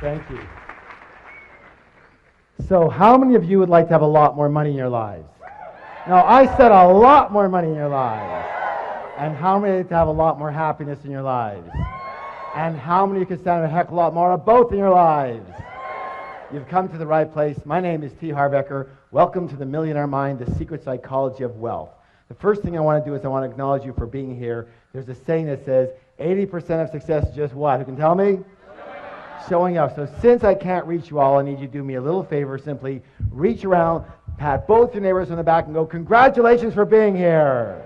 Thank you. So how many of you would like to have a lot more money in your lives? No, I said a lot more money in your lives. And how many to have a lot more happiness in your lives? And how many can stand a heck of a lot more of both in your lives? You've come to the right place. My name is Harv Eker. Welcome to the Millionaire Mind, the secret psychology of wealth. The first thing I want to do is I want to acknowledge you for being here. There's a saying that says 80% of success is just what? Who can tell me? Showing up. So since I can't reach you all, I need you to do me a little favor. Simply reach around, pat both your neighbors on the back and go, congratulations for being here.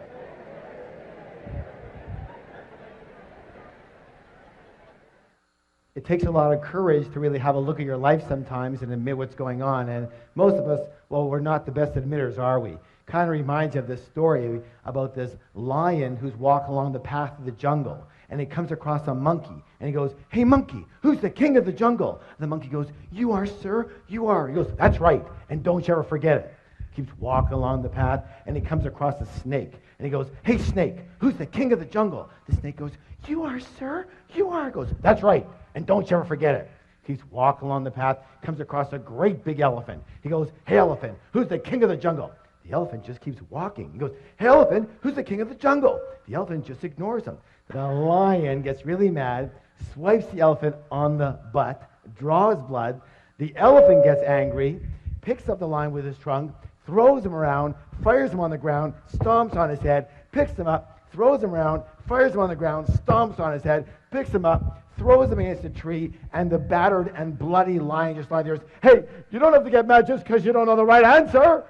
It takes a lot of courage to really have a look at your life sometimes and admit what's going on. And most of us, well, we're not the best admitters, are we? Kind of reminds you of this story about this lion who's walking along the path of the jungle. And he comes across a monkey. And he goes, hey, monkey, who's the king of the jungle? And the monkey goes, you are, sir, you are. He goes, that's right, and don't you ever forget it. Keeps walking along the path, and he comes across a snake. And he goes, hey, snake, who's the king of the jungle? The snake goes, you are, sir, you are. He goes, that's right, and don't you ever forget it. Keeps walking along the path, comes across a great big elephant. He goes, hey, elephant, who's the king of the jungle? The elephant just keeps walking. He goes, hey, elephant, who's the king of the jungle? The elephant just ignores him. The lion gets really mad, swipes the elephant on the butt, draws blood. The elephant gets angry, picks up the lion with his trunk, throws him around, fires him on the ground, stomps on his head, picks him up, throws him around, fires him on the ground, stomps on his head, picks him up, throws him against a tree, and the battered and bloody lion just lies there and says, hey, you don't have to get mad just because you don't know the right answer.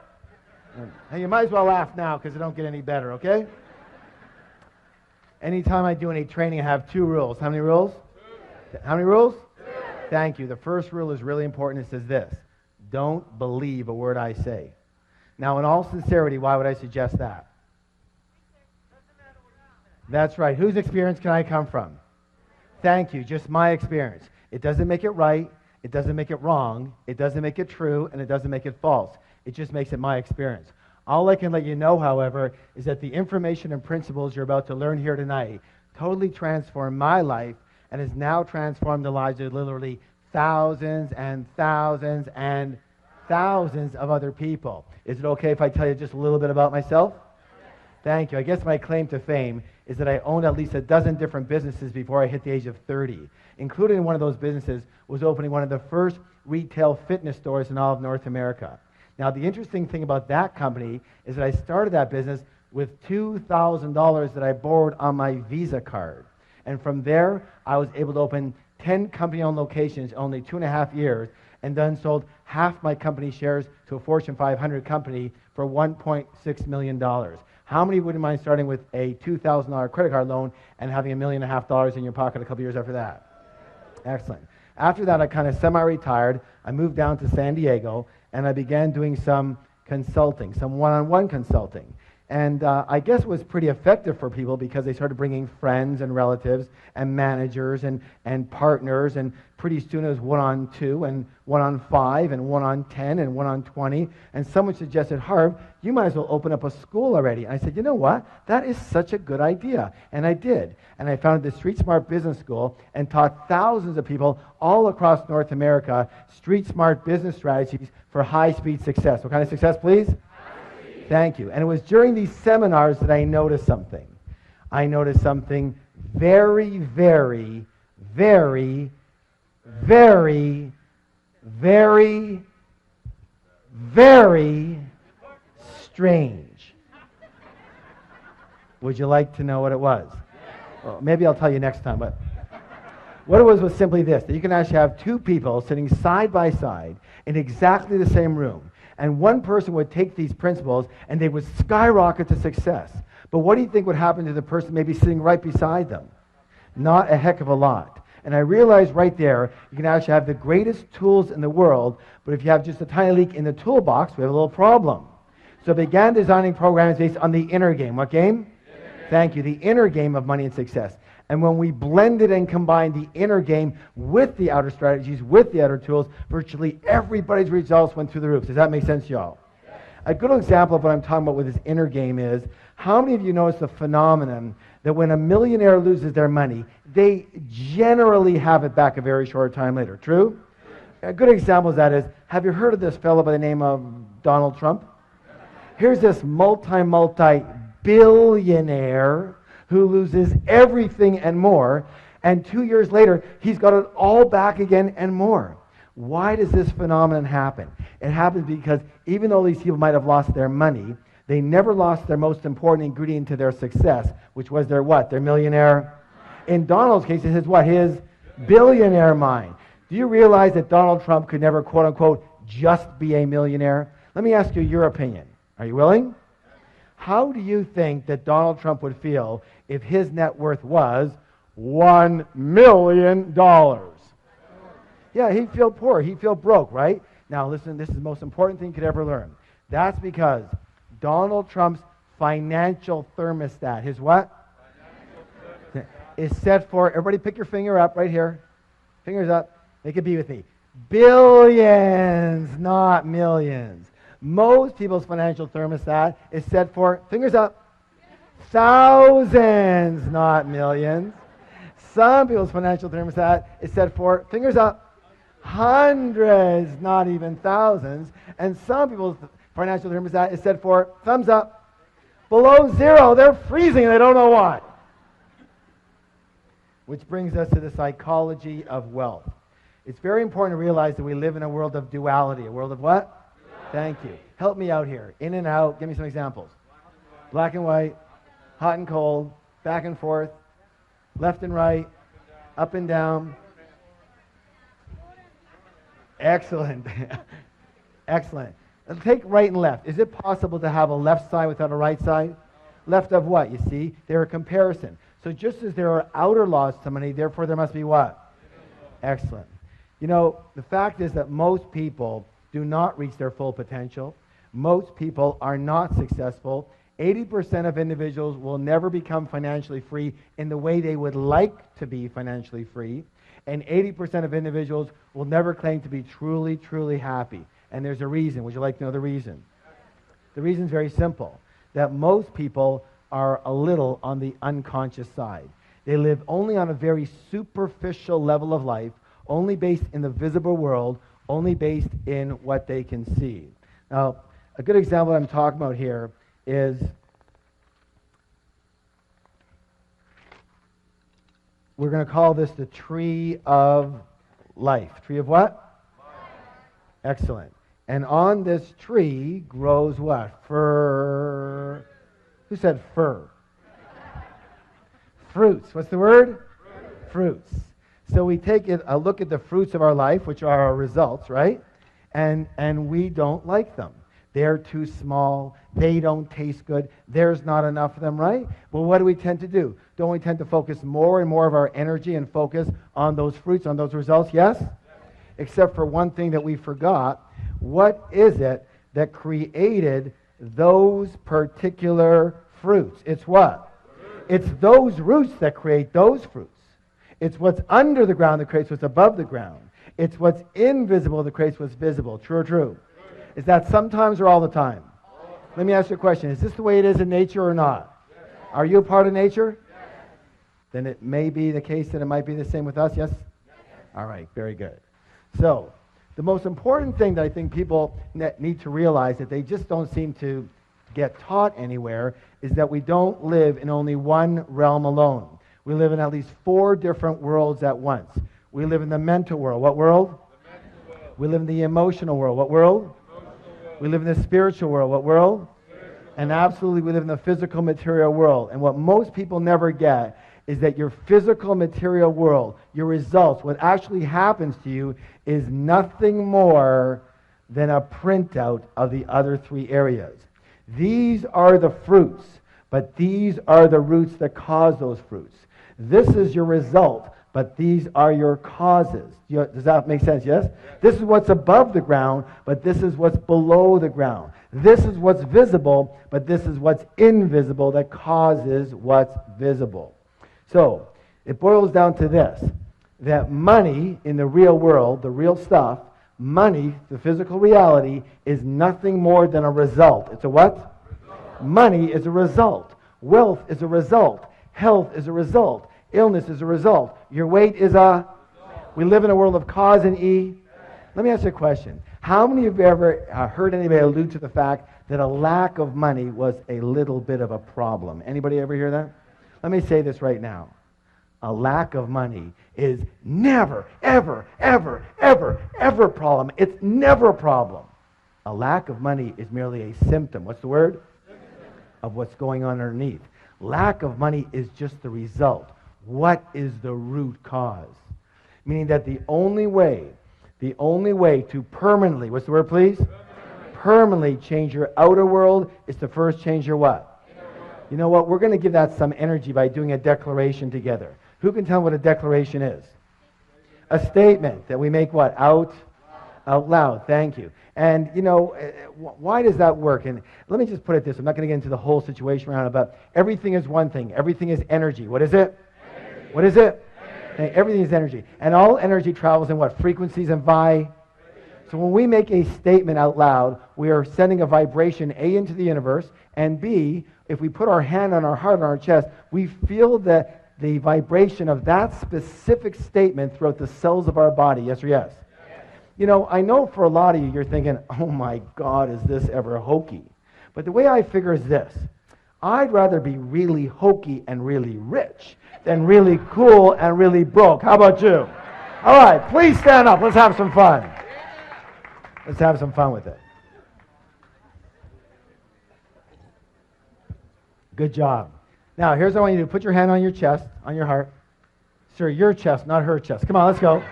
And you might as well laugh now because it don't get any better, okay? Anytime I do any training, I have 2 rules. How many rules? 2. How many rules? 2. Thank you. The first rule is really important. It says this: don't believe a word I say. Now, in all sincerity, why would I suggest that? That's right. Whose experience can I come from? Thank you. Just my experience. It doesn't make it right. It doesn't make it wrong. It doesn't make it true. And it doesn't make it false. It just makes it my experience. All I can let you know, however, is that the information and principles you're about to learn here tonight totally transformed my life and has now transformed the lives of literally thousands and thousands and thousands of other people. Is it okay if I tell you just a little bit about myself? Thank you. I guess my claim to fame is that I owned at least a dozen different businesses before I hit the age of 30. Included in one of those businesses was opening one of the first retail fitness stores in all of North America. Now, the interesting thing about that company is that I started that business with $2,000 that I borrowed on my Visa card. And from there, I was able to open 10 company-owned locations in only 2.5 years, and then sold half my company shares to a Fortune 500 company for $1.6 million. How many wouldn't mind starting with a $2,000 credit card loan and having $1.5 million in your pocket a couple years after that? Excellent. After that, I kind of semi-retired. I moved down to San Diego, and I began doing some consulting, some one-on-one consulting. And I guess it was pretty effective for people because they started bringing friends and relatives and managers and partners, and pretty soon it was 1-on-2 and 1-on-5 and 1-on-10 and 1-on-20. And someone suggested, Harv, you might as well open up a school already. And I said, you know what? That is such a good idea. And I did. And I founded the Street Smart Business School and taught thousands of people all across North America street smart business strategies for high-speed success. What kind of success, please? Thank you. And it was during these seminars that I noticed something. I noticed something very, very, very, very, very, very strange. Would you like to know what it was? Well, maybe I'll tell you next time, but what it was simply this, that you can actually have 2 people sitting side by side in exactly the same room. And one person would take these principles and they would skyrocket to success. But what do you think would happen to the person maybe sitting right beside them? Not a heck of a lot. And I realized right there, you can actually have the greatest tools in the world, but if you have just a tiny leak in the toolbox, we have a little problem. So I began designing programs based on the inner game. What game? Thank you. The inner game of money and success. And when we blended and combined the inner game with the outer strategies, with the outer tools, virtually everybody's results went through the roof. Does that make sense, y'all? A good example of what I'm talking about with this inner game is, how many of you notice the phenomenon that when a millionaire loses their money, they generally have it back a very short time later. True? A good example of that is, have you heard of this fellow by the name of Donald Trump? Here's this multi-billionaire who loses everything and more, and 2 years later, he's got it all back again and more. Why does this phenomenon happen? It happens because even though these people might have lost their money, they never lost their most important ingredient to their success, which was their what? Their millionaire. In Donald's case, it's his what? His billionaire mind. Do you realize that Donald Trump could never, quote unquote, just be a millionaire? Let me ask you your opinion. Are you willing? How do you think that Donald Trump would feel if his net worth was $1 million? Yeah, he'd feel poor. He'd feel broke, right? Now, listen, this is the most important thing you could ever learn. That's because Donald Trump's financial thermostat, his what? Is set for, everybody pick your finger up right here. Fingers up. Make it be with me. Billions, not millions. Most people's financial thermostat is set for, fingers up, thousands, not millions. Some people's financial thermostat is set for, fingers up, hundreds, not even thousands. And some people's financial thermostat is set for, thumbs up, below zero. They're freezing and they don't know why. Which brings us to the psychology of wealth. It's very important to realize that we live in a world of duality. A world of what? Thank you. Help me out here. In and out. Give me some examples. Black and white, hot and cold, back and forth, left and right, up and down. Excellent. Excellent. Take right and left. Is it possible to have a left side without a right side? Left of what? You see, they're a comparison. So just as there are outer laws to money, therefore there must be what? Excellent. You know, the fact is that most people do not reach their full potential. Most people are not successful. 80% of individuals will never become financially free in the way they would like to be financially free. And 80% of individuals will never claim to be truly, truly happy. And there's a reason. Would you like to know the reason? The reason is very simple. That most people are a little on the unconscious side. They live only on a very superficial level of life, only based in the visible world, only based in what they can see. Now, a good example I'm talking about here is we're going to call this the tree of life. Tree of what? Life. Excellent. And on this tree grows what? Fir. Who said fir? Fruits. What's the word? Fruits. So we take a look at the fruits of our life, which are our results, right? And we don't like them. They're too small. They don't taste good. There's not enough of them, right? Well, what do we tend to do? Don't we tend to focus more and more of our energy and focus on those fruits, on those results? Yes? Except for one thing that we forgot. What is it that created those particular fruits? It's what? It's those roots that create those fruits. It's what's under the ground that creates what's above the ground. It's what's invisible that creates what's visible. True or true? Is that sometimes or all the time? Let me ask you a question. Is this the way it is in nature or not? Yes. Are you a part of nature? Yes. Then it may be the case that it might be the same with us, yes? Yes. All right, very good. So, the most important thing that I think people need to realize that they just don't seem to get taught anywhere is that we don't live in only one realm alone. We live in at least 4 different worlds at once. We live in the mental world. What world? The mental world. We live in the emotional world. What world? We live in the spiritual world. What world? And absolutely we live in the physical material world. And what most people never get is that your physical material world, your results, what actually happens to you is nothing more than a printout of the other 3 areas. These are the fruits, but these are the roots that cause those fruits. This is your result, but these are your causes. Does that make sense? Yes? This is what's above the ground, but this is what's below the ground. This is what's visible, but this is what's invisible that causes what's visible. So, it boils down to this, that money in the real world, the real stuff, money, the physical reality, is nothing more than a result. It's a what? Result. Money is a result. Wealth is a result. Health is a result. Illness is a result. Your weight is a... We live in a world of cause and E. Let me ask you a question. How many of you ever heard anybody allude to the fact that a lack of money was a little bit of a problem? Anybody ever hear that? Let me say this right now. A lack of money is never, ever, ever, ever, ever a problem. It's never a problem. A lack of money is merely a symptom. What's the word? Of what's going on underneath. Lack of money is just the result. What is the root cause? Meaning that the only way to permanently, what's the word please? Permanently change your outer world is to first change your what? You know what? We're going to give that some energy by doing a declaration together. Who can tell what a declaration is? A statement that we make what? Out loud. Thank you. And, you know, why does that work? And let me just put it this. I'm not going to get into the whole situation around it, but everything is one thing. Everything is energy. What is it? Energy. What is it? Energy. Everything is energy. And all energy travels in what? Frequencies and So when we make a statement out loud, we are sending a vibration, A, into the universe, and B, if we put our hand on our heart, on our chest, we feel the vibration of that specific statement throughout the cells of our body. Yes or yes? You know, I know for a lot of you, you're thinking, oh my God, is this ever hokey? But the way I figure is this. I'd rather be really hokey and really rich than really cool and really broke. How about you? All right, please stand up. Let's have some fun. Let's have some fun with it. Good job. Now, here's what I want you to do. Put your hand on your chest, on your heart. Sir, your chest, not her chest. Come on, let's go.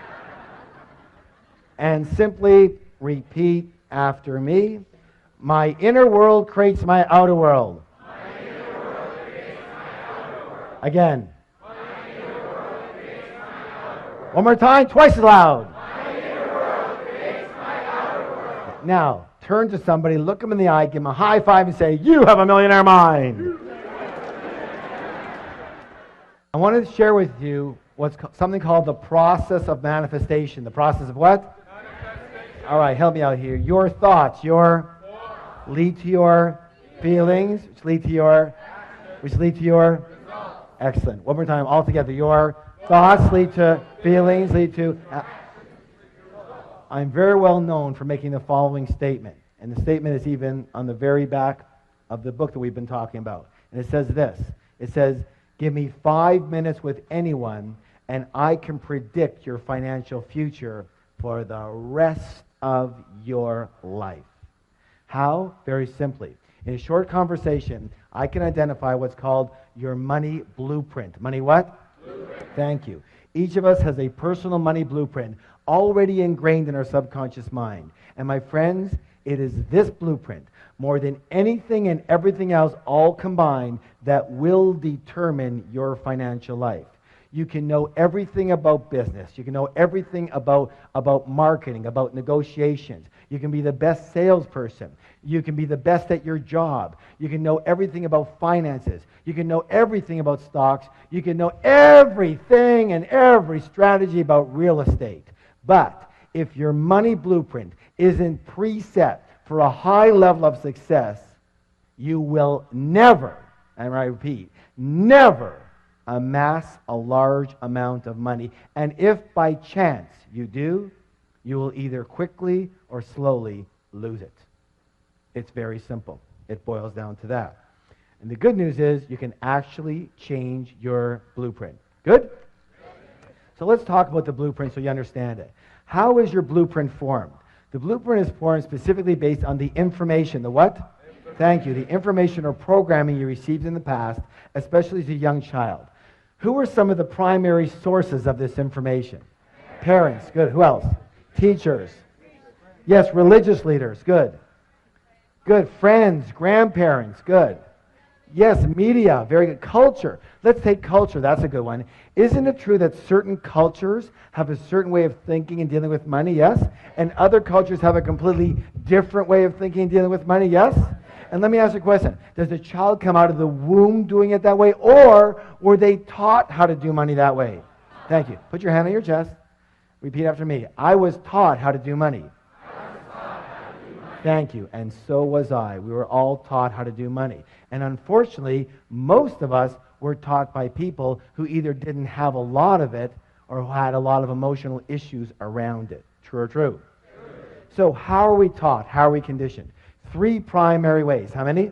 And simply repeat after me. My inner world creates my outer world. My inner world creates my outer world. Again. My inner world creates my outer world. One more time, twice as loud. My inner world creates my outer world. Now, turn to somebody, look them in the eye, give them a high five and say, you have a millionaire mind. I wanted to share with you what's something called the process of manifestation. The process of what? All right, help me out here. Your thoughts, lead to your feelings, which lead to your excellent. One more time, all together. Your thoughts lead to feelings, lead to. I'm very well known for making the following statement, and the statement is even on the very back of the book that we've been talking about. And it says this. It says, give me 5 minutes with anyone, and I can predict your financial future for the rest of your life. How? Very simply. In a short conversation, I can identify what's called your money blueprint. Money what? Blueprint. Thank you. Each of us has a personal money blueprint already ingrained in our subconscious mind. And my friends, it is this blueprint, more than anything and everything else all combined, that will determine your financial life. You can know everything about business. You can know everything about marketing, about negotiations. You can be the best salesperson. You can be the best at your job. You can know everything about finances. You can know everything about stocks. You can know everything and every strategy about real estate. But if your money blueprint isn't preset for a high level of success, you will never, and I repeat, never amass a large amount of money. And if by chance you do, you will either quickly or slowly lose it. It's very simple. It boils down to that. And the good news is you can actually change your blueprint. Good? So let's talk about the blueprint so you understand it. How is your blueprint formed? The blueprint is formed specifically based on the information. The what? Thank you. The information or programming you received in the past, especially as a young child. Who are some of the primary sources of this information? Parents. Good. Who else? Teachers. Yes, religious leaders. Good. Good. Friends, grandparents. Good. Yes, media. Very good. Culture. Let's take culture. That's a good one. Isn't it true that certain cultures have a certain way of thinking and dealing with money? Yes. And other cultures have a completely different way of thinking and dealing with money? Yes. And let me ask you a question. Does the child come out of the womb doing it that way, or were they taught how to do money that way? Thank you. Put your hand on your chest. Repeat after me. I was taught how to do money. Thank you. And so was I. We were all taught how to do money. And unfortunately, most of us were taught by people who either didn't have a lot of it or who had a lot of emotional issues around it. True or true? So how are we taught? How are we conditioned? 3 primary ways. How many?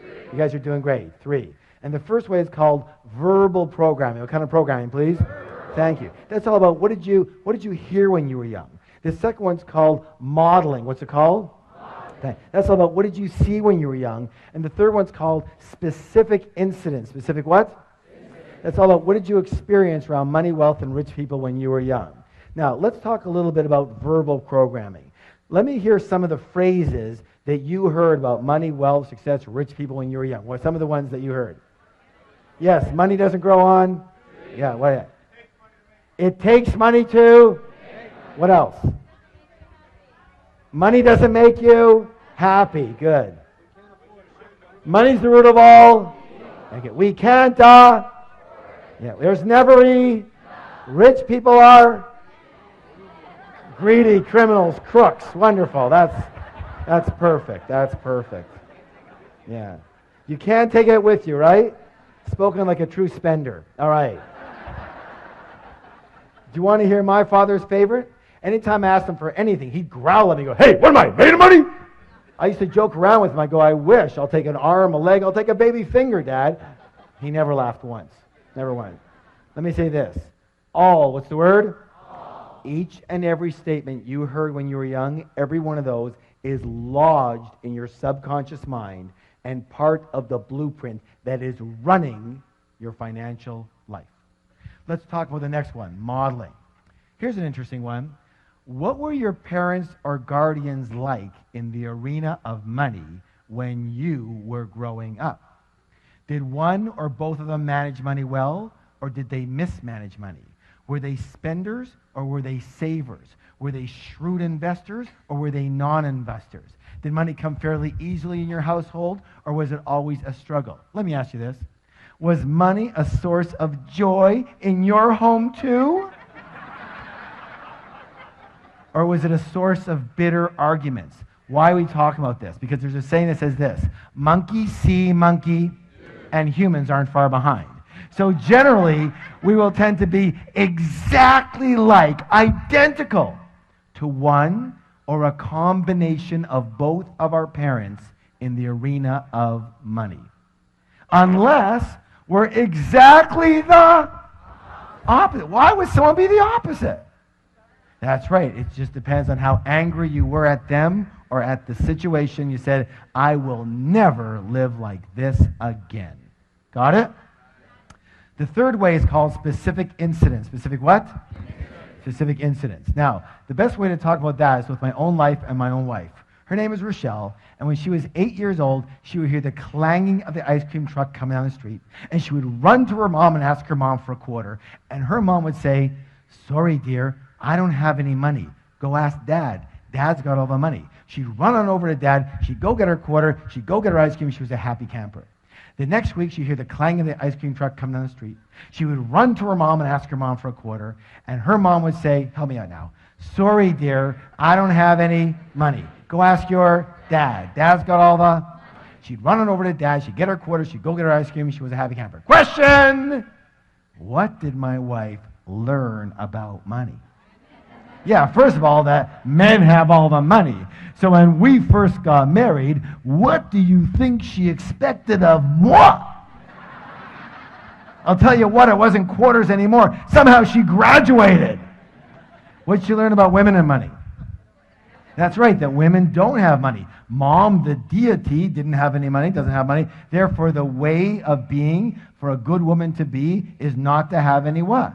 3. You guys are doing great. 3. And the first way is called verbal programming. What kind of programming, please? Verbal. Thank you. That's all about what did you hear when you were young? The second one's called modeling. What's it called? Modeling. That's all about what did you see when you were young? And the third one's called specific incidents. Specific what? That's all about what did you experience around money, wealth, and rich people when you were young. Now, let's talk a little bit about verbal programming. Let me hear some of the phrases that you heard about money, wealth, success, rich people when you were young. What are some of the ones that you heard? Yes, money doesn't grow on. Yeah, what? It takes money to. What else? Money doesn't make you happy. Good. Money's the root of all. Okay. We can't. Yeah. There's never any. Rich people are greedy, criminals, crooks. Wonderful. That's perfect. That's perfect. Yeah. You can't take it with you, right? Spoken like a true spender. All right. Do you want to hear my father's favorite? Anytime I asked him for anything, he'd growl at me and go, "Hey, what am I, made of money?" I used to joke around with him. I go, "I wish. I'll take an arm, a leg. I'll take a baby finger, Dad." He never laughed once. Never once. Let me say this. What's the word? All. Each and every statement you heard when you were young, every one of those is lodged in your subconscious mind and part of the blueprint that is running your financial life. Let's talk about the next one, modeling. Here's an interesting one. What were your parents or guardians like in the arena of money when you were growing up? Did one or both of them manage money well, or did they mismanage money? Were they spenders or were they savers? Were they shrewd investors or were they non-investors? Did money come fairly easily in your household, or was it always a struggle? Let me ask you this. Was money a source of joy in your home too? Or was it a source of bitter arguments? Why are we talking about this? Because there's a saying that says this: monkey see monkey, and humans aren't far behind. So generally, we will tend to be exactly like, identical to one or a combination of both of our parents in the arena of money. Unless we're exactly the opposite. Why would someone be the opposite? That's right. It just depends on how angry you were at them or at the situation. You said, "I will never live like this again." Got it? The third way is called specific incidents. Specific what? Specific incidents. Now, the best way to talk about that is with my own life and my own wife. Her name is Rochelle, and when she was 8 years old, she would hear the clanging of the ice cream truck coming down the street, and she would run to her mom and ask her mom for a quarter, and her mom would say, "Sorry, dear, I don't have any money. Go ask Dad. Dad's got all the money." She'd run on over to Dad. She'd go get her quarter. She'd go get her ice cream. She was a happy camper. The next week, she'd hear the clang of the ice cream truck coming down the street. She would run to her mom and ask her mom for a quarter, and her mom would say, "Help me out now. Sorry, dear, I don't have any money. Go ask your dad. Dad's got all the..." She'd run on over to Dad. She'd get her quarter. She'd go get her ice cream. She was a happy camper. Question! What did my wife learn about money? Yeah, first of all, that men have all the money. So when we first got married, what do you think she expected of moi? I'll tell you what, it wasn't quarters anymore. Somehow she graduated. What'd she learn about women and money? That's right, that women don't have money. Mom, the deity, didn't have any money, doesn't have money. Therefore, the way of being for a good woman to be is not to have any what?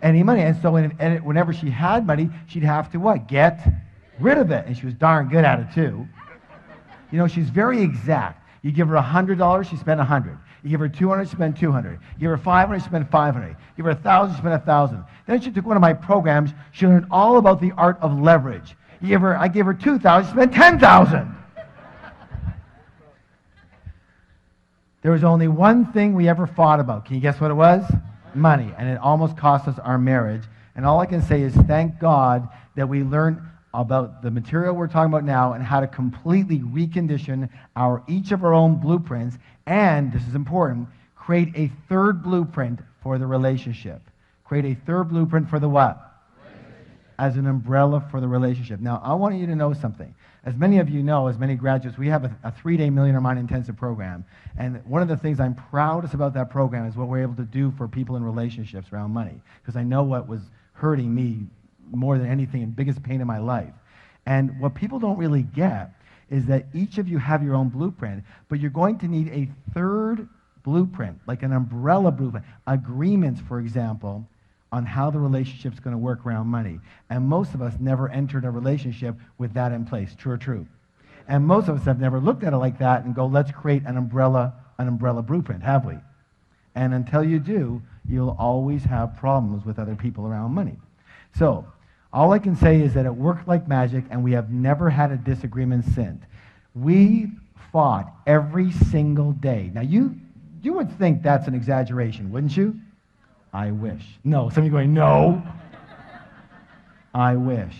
Any money. And so whenever she had money, she'd have to what? Get rid of it. And she was darn good at it too. You know, she's very exact. You give her $100, she spent $100. You give her $200, she spent $200. You give her $500, she spent $500. You give her $1,000, she spent $1,000. Then she took one of my programs. She learned all about the art of leverage. I gave her $2,000, she spent $10,000. There was only one thing we ever fought about. Can you guess what it was? Money. And it almost cost us our marriage. And all I can say is thank God that we learned about the material we're talking about now and how to completely recondition each of our own blueprints and, this is important, Create a third blueprint for the relationship. Create a third blueprint for the what? As an umbrella for the relationship. Now, I want you to know something. As many of you know, as many graduates, we have a 3-day Millionaire Mind Intensive program. And one of the things I'm proudest about that program is what we're able to do for people in relationships around money. Because I know what was hurting me more than anything and biggest pain in my life. And what people don't really get is that each of you have your own blueprint, but you're going to need a third blueprint, like an umbrella blueprint, agreements, for example, on how the relationship's going to work around money. And most of us never entered a relationship with that in place. True or true? And most of us have never looked at it like that and go, let's create an umbrella blueprint, have we? And until you do, you'll always have problems with other people around money. So, all I can say is that it worked like magic, and we have never had a disagreement since. We fought every single day. Now, you would think that's an exaggeration, wouldn't you? I wish. No, some of you going, no. I wish.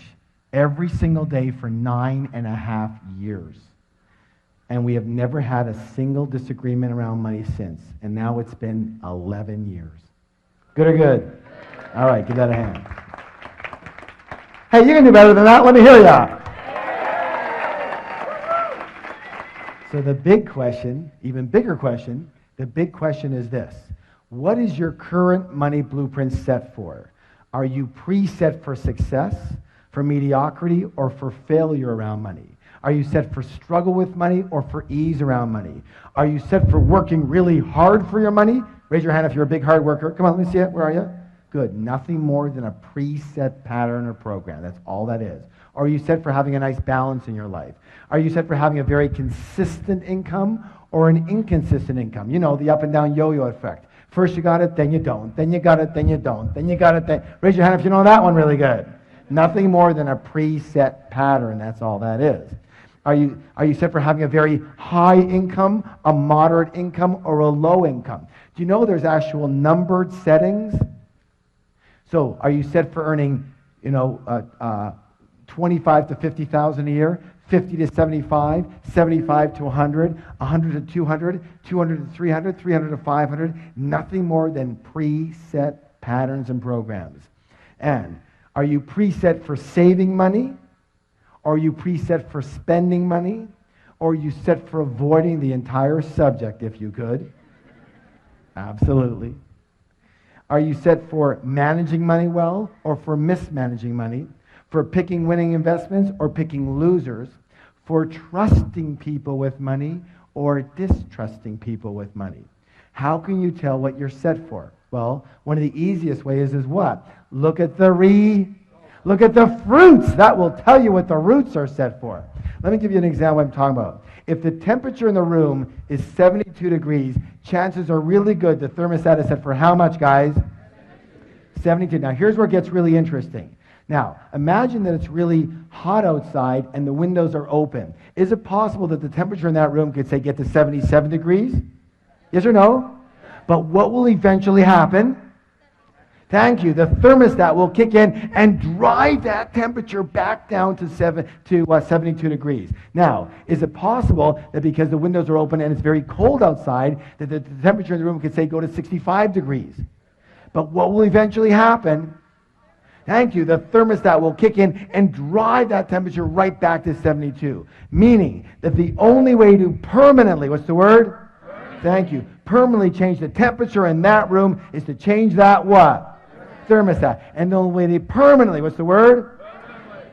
Every single day for 9.5 years. And we have never had a single disagreement around money since. And now it's been 11 years. Good or good? All right, give that a hand. Hey, you can do better than that. Let me hear ya. So the big question, even bigger question, the big question is this. What is your current money blueprint set for? Are you preset for success, for mediocrity, or for failure around money? Are you set for struggle with money or for ease around money? Are you set for working really hard for your money? Raise your hand if you're a big hard worker. Come on, let me see it. Where are you? Good. Nothing more than a preset pattern or program. That's all that is. Or are you set for having a nice balance in your life? Are you set for having a very consistent income or an inconsistent income? You know, the up and down yo-yo effect. First you got it, then you don't. Then you got it, then you don't. Then you got it, then... Raise your hand if you know that one really good. Nothing more than a preset pattern. That's all that is. Are you set for having a very high income, a moderate income, or a low income? Do you know there's actual numbered settings? So, are you set for earning, 25 to 50,000 a year, 50 to 75, 75 to 100, 100 to 200, 200 to 300, 300 to 500? Nothing more than preset patterns and programs. And are you preset for saving money? Or are you preset for spending money? Or are you set for avoiding the entire subject, if you could? Absolutely. Are you set for managing money well or for mismanaging money? For picking winning investments or picking losers? For trusting people with money or distrusting people with money? How can you tell what you're set for? Well, one of the easiest ways is what? Look at the fruits. That will tell you what the roots are set for. Let me give you an example of what I'm talking about. If the temperature in the room is 72 degrees, chances are really good the thermostat is set for how much, guys? 72. Now, here's where it gets really interesting. Now, imagine that it's really hot outside and the windows are open. Is it possible that the temperature in that room could, say, get to 77 degrees? Yes or no? But what will eventually happen? Thank you. The thermostat will kick in and drive that temperature back down to 72 degrees. Now, is it possible that because the windows are open and it's very cold outside, that the temperature in the room could, say, go to 65 degrees? But what will eventually happen? Thank you. The thermostat will kick in and drive that temperature right back to 72. Meaning that the only way to permanently, what's the word? Thank you. Permanently change the temperature in that room is to change that what? Thermostat. And the only way to permanently, what's the word?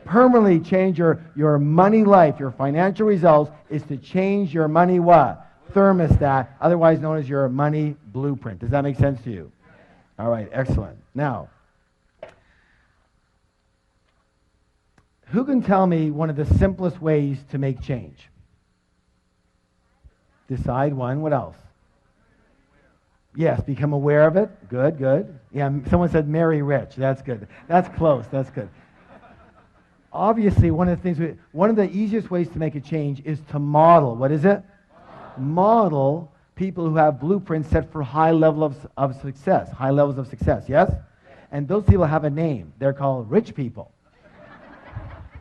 Permanently change your money life, your financial results, is to change your money what? Thermostat, otherwise known as your money blueprint. Does that make sense to you? All right, excellent. Now, who can tell me one of the simplest ways to make change? Decide one. What else? Yes, become aware of it. Good, good. Yeah, someone said marry rich. That's good. That's close. That's good. Obviously, one of the easiest ways to make a change is to model. What is it? Model people who have blueprints set for high levels of success. High levels of success, yes? And those people have a name. They're called rich people.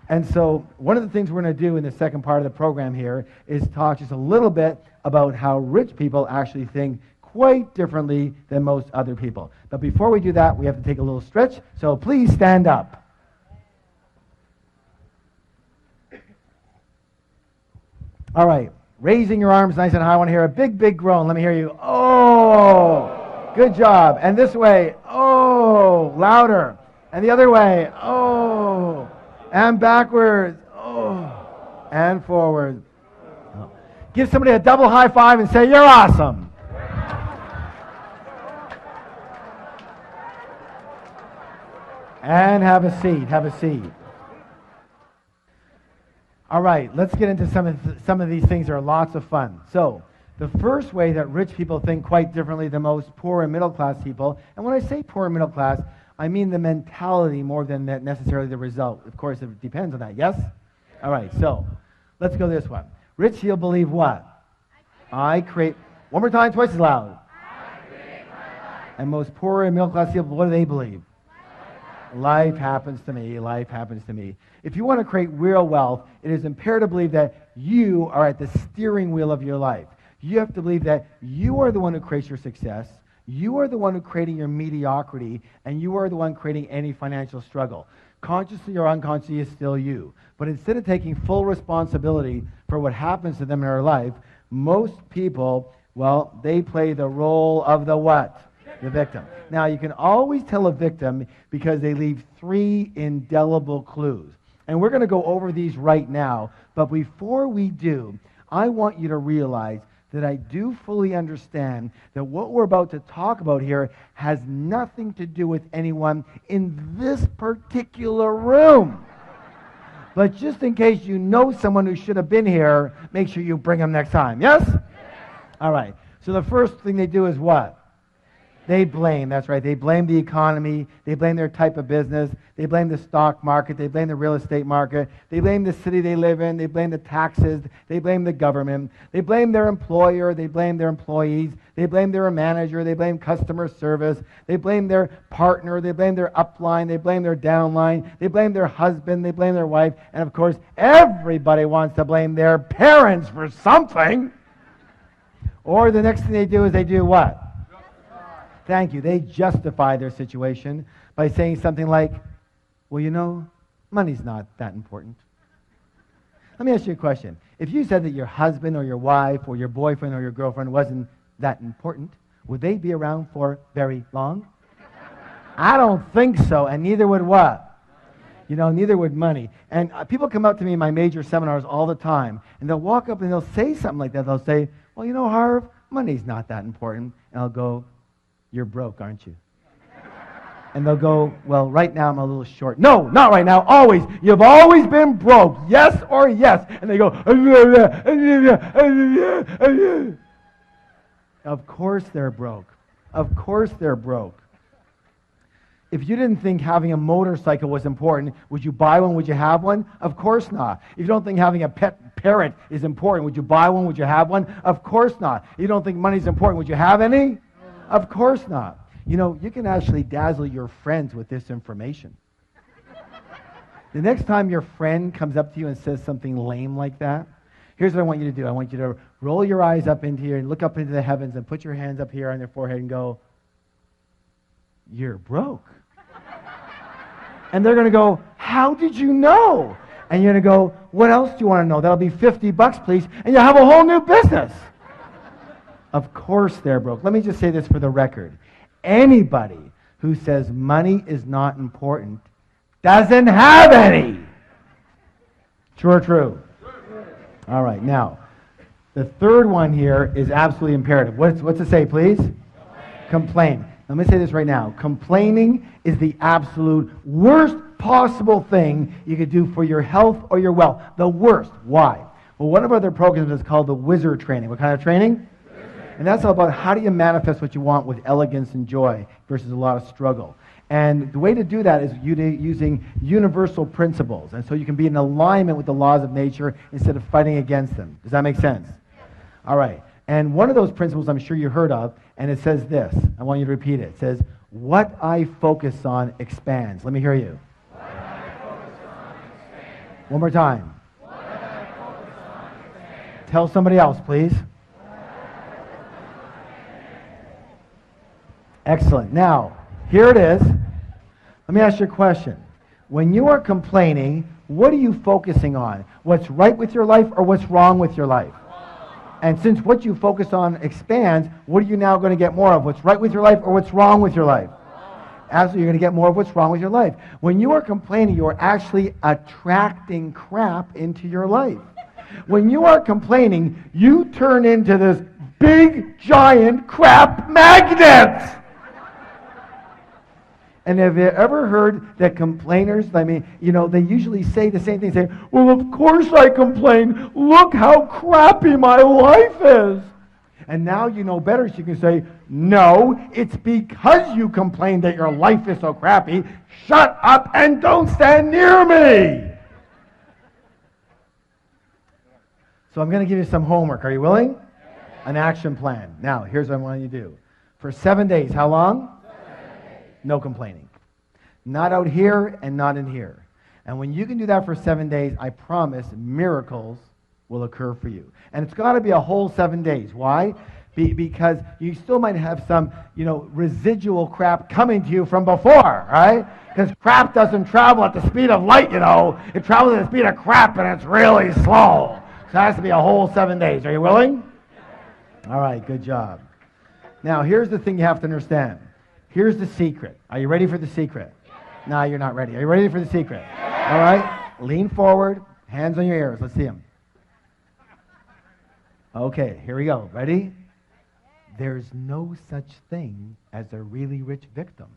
And so one of the things we're going to do in the second part of the program here is talk just a little bit about how rich people actually think quite differently than most other people. But before we do that, we have to take a little stretch, so please stand up. All right, raising your arms nice and high. I want to hear a big, big groan. Let me hear you. Oh, good job. And this way, oh, louder. And the other way, oh, and backwards, oh, and forward. Oh. Give somebody a double high five and say, you're awesome. And have a seat, have a seat. All right, let's get into some of these things that are lots of fun. So, the first way that rich people think quite differently than most poor and middle class people, and when I say poor and middle class, I mean the mentality more than necessarily the result. Of course, it depends on that, yes? All right, so let's go this one. Rich people believe what? I create, one more time, twice as loud. I create my life. And most poor and middle class people, what do they believe? Life happens to me, life happens to me. If you want to create real wealth, it is imperative to believe that you are at the steering wheel of your life. You have to believe that you are the one who creates your success, you are the one who creating your mediocrity, and you are the one creating any financial struggle. Consciously or unconsciously is still you. But instead of taking full responsibility for what happens to them in their life, most people, well, they play the role of the what? The victim. Now, you can always tell a victim because they leave 3 indelible clues. And we're going to go over these right now. But before we do, I want you to realize that I do fully understand that what we're about to talk about here has nothing to do with anyone in this particular room. But just in case you know someone who should have been here, make sure you bring them next time. Yes? All right. So the first thing they do is what? They blame, that's right. They blame the economy. They blame their type of business. They blame the stock market. They blame the real estate market. They blame the city they live in. They blame the taxes. They blame the government. They blame their employer. They blame their employees. They blame their manager. They blame customer service. They blame their partner. They blame their upline. They blame their downline. They blame their husband. They blame their wife. And of course, everybody wants to blame their parents for something. Or the next thing they do is they do what? Thank you. They justify their situation by saying something like, well, you know, money's not that important. Let me ask you a question. If you said that your husband or your wife or your boyfriend or your girlfriend wasn't that important, would they be around for very long? I don't think so, and neither would what? You know, neither would money. And people come up to me in my major seminars all the time, and they'll walk up and they'll say something like that. They'll say, well, you know, Harv, money's not that important. And I'll go, you're broke, aren't you? And they'll go, well, right now I'm a little short. No, not right now, always. You've always been broke, yes or yes. And they go, of course they're broke. Of course they're broke. If you didn't think having a motorcycle was important, would you buy one? Would you have one? Of course not. If you don't think having a pet parrot is important, would you buy one? Would you have one? Of course not. If you don't think money's important, would you have any? Of course not. You know, you can actually dazzle your friends with this information. The next time your friend comes up to you and says something lame like that, here's what I want you to do. I want you to roll your eyes up into here and look up into the heavens and put your hands up here on your forehead and go, you're broke. And they're going to go, how did you know? And you're going to go, what else do you want to know? That'll be $50, please, and you'll have a whole new business. Of course they're broke. Let me just say this for the record. Anybody who says money is not important doesn't have any. True or true? All right, now, the third one here is absolutely imperative. What's it say, please? Complain. Let me say this right now. Complaining is the absolute worst possible thing you could do for your health or your wealth. The worst. Why? Well, one of our other programs is called the Wizard Training. What kind of training? And that's all about how do you manifest what you want with elegance and joy versus a lot of struggle. And the way to do that is using universal principles. And so you can be in alignment with the laws of nature instead of fighting against them. Does that make sense? All right. And one of those principles I'm sure you heard of, and it says this. I want you to repeat it. It says, what I focus on expands. Let me hear you. What I focus on expands. One more time. What I focus on expands. Tell somebody else, please. Excellent. Now, here it is. Let me ask you a question. When you are complaining, what are you focusing on? What's right with your life or what's wrong with your life? And since what you focus on expands, what are you now going to get more of? What's right with your life or what's wrong with your life? Absolutely, you're going to get more of what's wrong with your life. When you are complaining, you are actually attracting crap into your life. When you are complaining, you turn into this big, giant crap magnet. And have you ever heard that complainers, they usually say the same thing, say, well, of course I complain. Look how crappy my life is. And now you know better, so you can say, no, it's because you complain that your life is so crappy. Shut up and don't stand near me. So I'm going to give you some homework. Are you willing? An action plan. Now, here's what I want you to do. For 7 days, how long? No complaining. Not out here and not in here. And when you can do that for 7 days, I promise miracles will occur for you. And it's got to be a whole 7 days. Why? Because you still might have some, residual crap coming to you from before, right? Because crap doesn't travel at the speed of light, It travels at the speed of crap, and it's really slow. So it has to be a whole 7 days. Are you willing? All right, good job. Now, here's the thing you have to understand. Here's the secret. Are you ready for the secret? No, you're not ready. Are you ready for the secret? All right. Lean forward. Hands on your ears. Let's see them. Okay, here we go. Ready? There's no such thing as a really rich victim.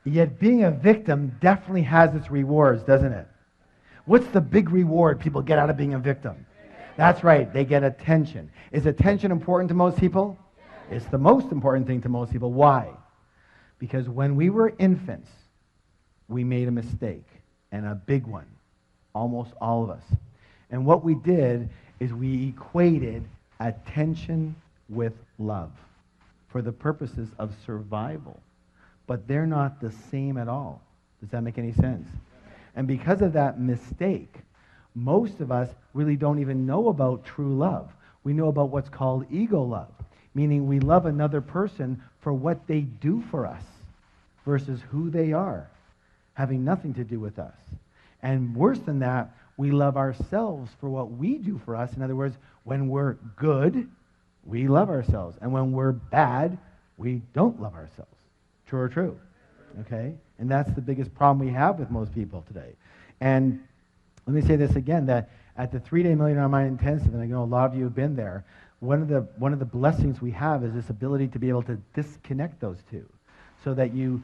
Yet being a victim definitely has its rewards, doesn't it? What's the big reward people get out of being a victim? That's right, they get attention. Is attention important to most people? It's the most important thing to most people. Why? Because when we were infants, we made a mistake, and a big one. Almost all of us. And what we did is we equated attention with love for the purposes of survival. But they're not the same at all. Does that make any sense? And because of that mistake, most of us really don't even know about true love. We know about what's called ego love, meaning we love another person for what they do for us versus who they are, having nothing to do with us. And worse than that, we love ourselves for what we do for us. In other words, when we're good, we love ourselves. And when we're bad, we don't love ourselves. True or true? Okay? And that's the biggest problem we have with most people today. And let me say this again, that at the 3-day Millionaire Mind Intensive, and I know a lot of you have been there, one of the blessings we have is this ability to be able to disconnect those two so that you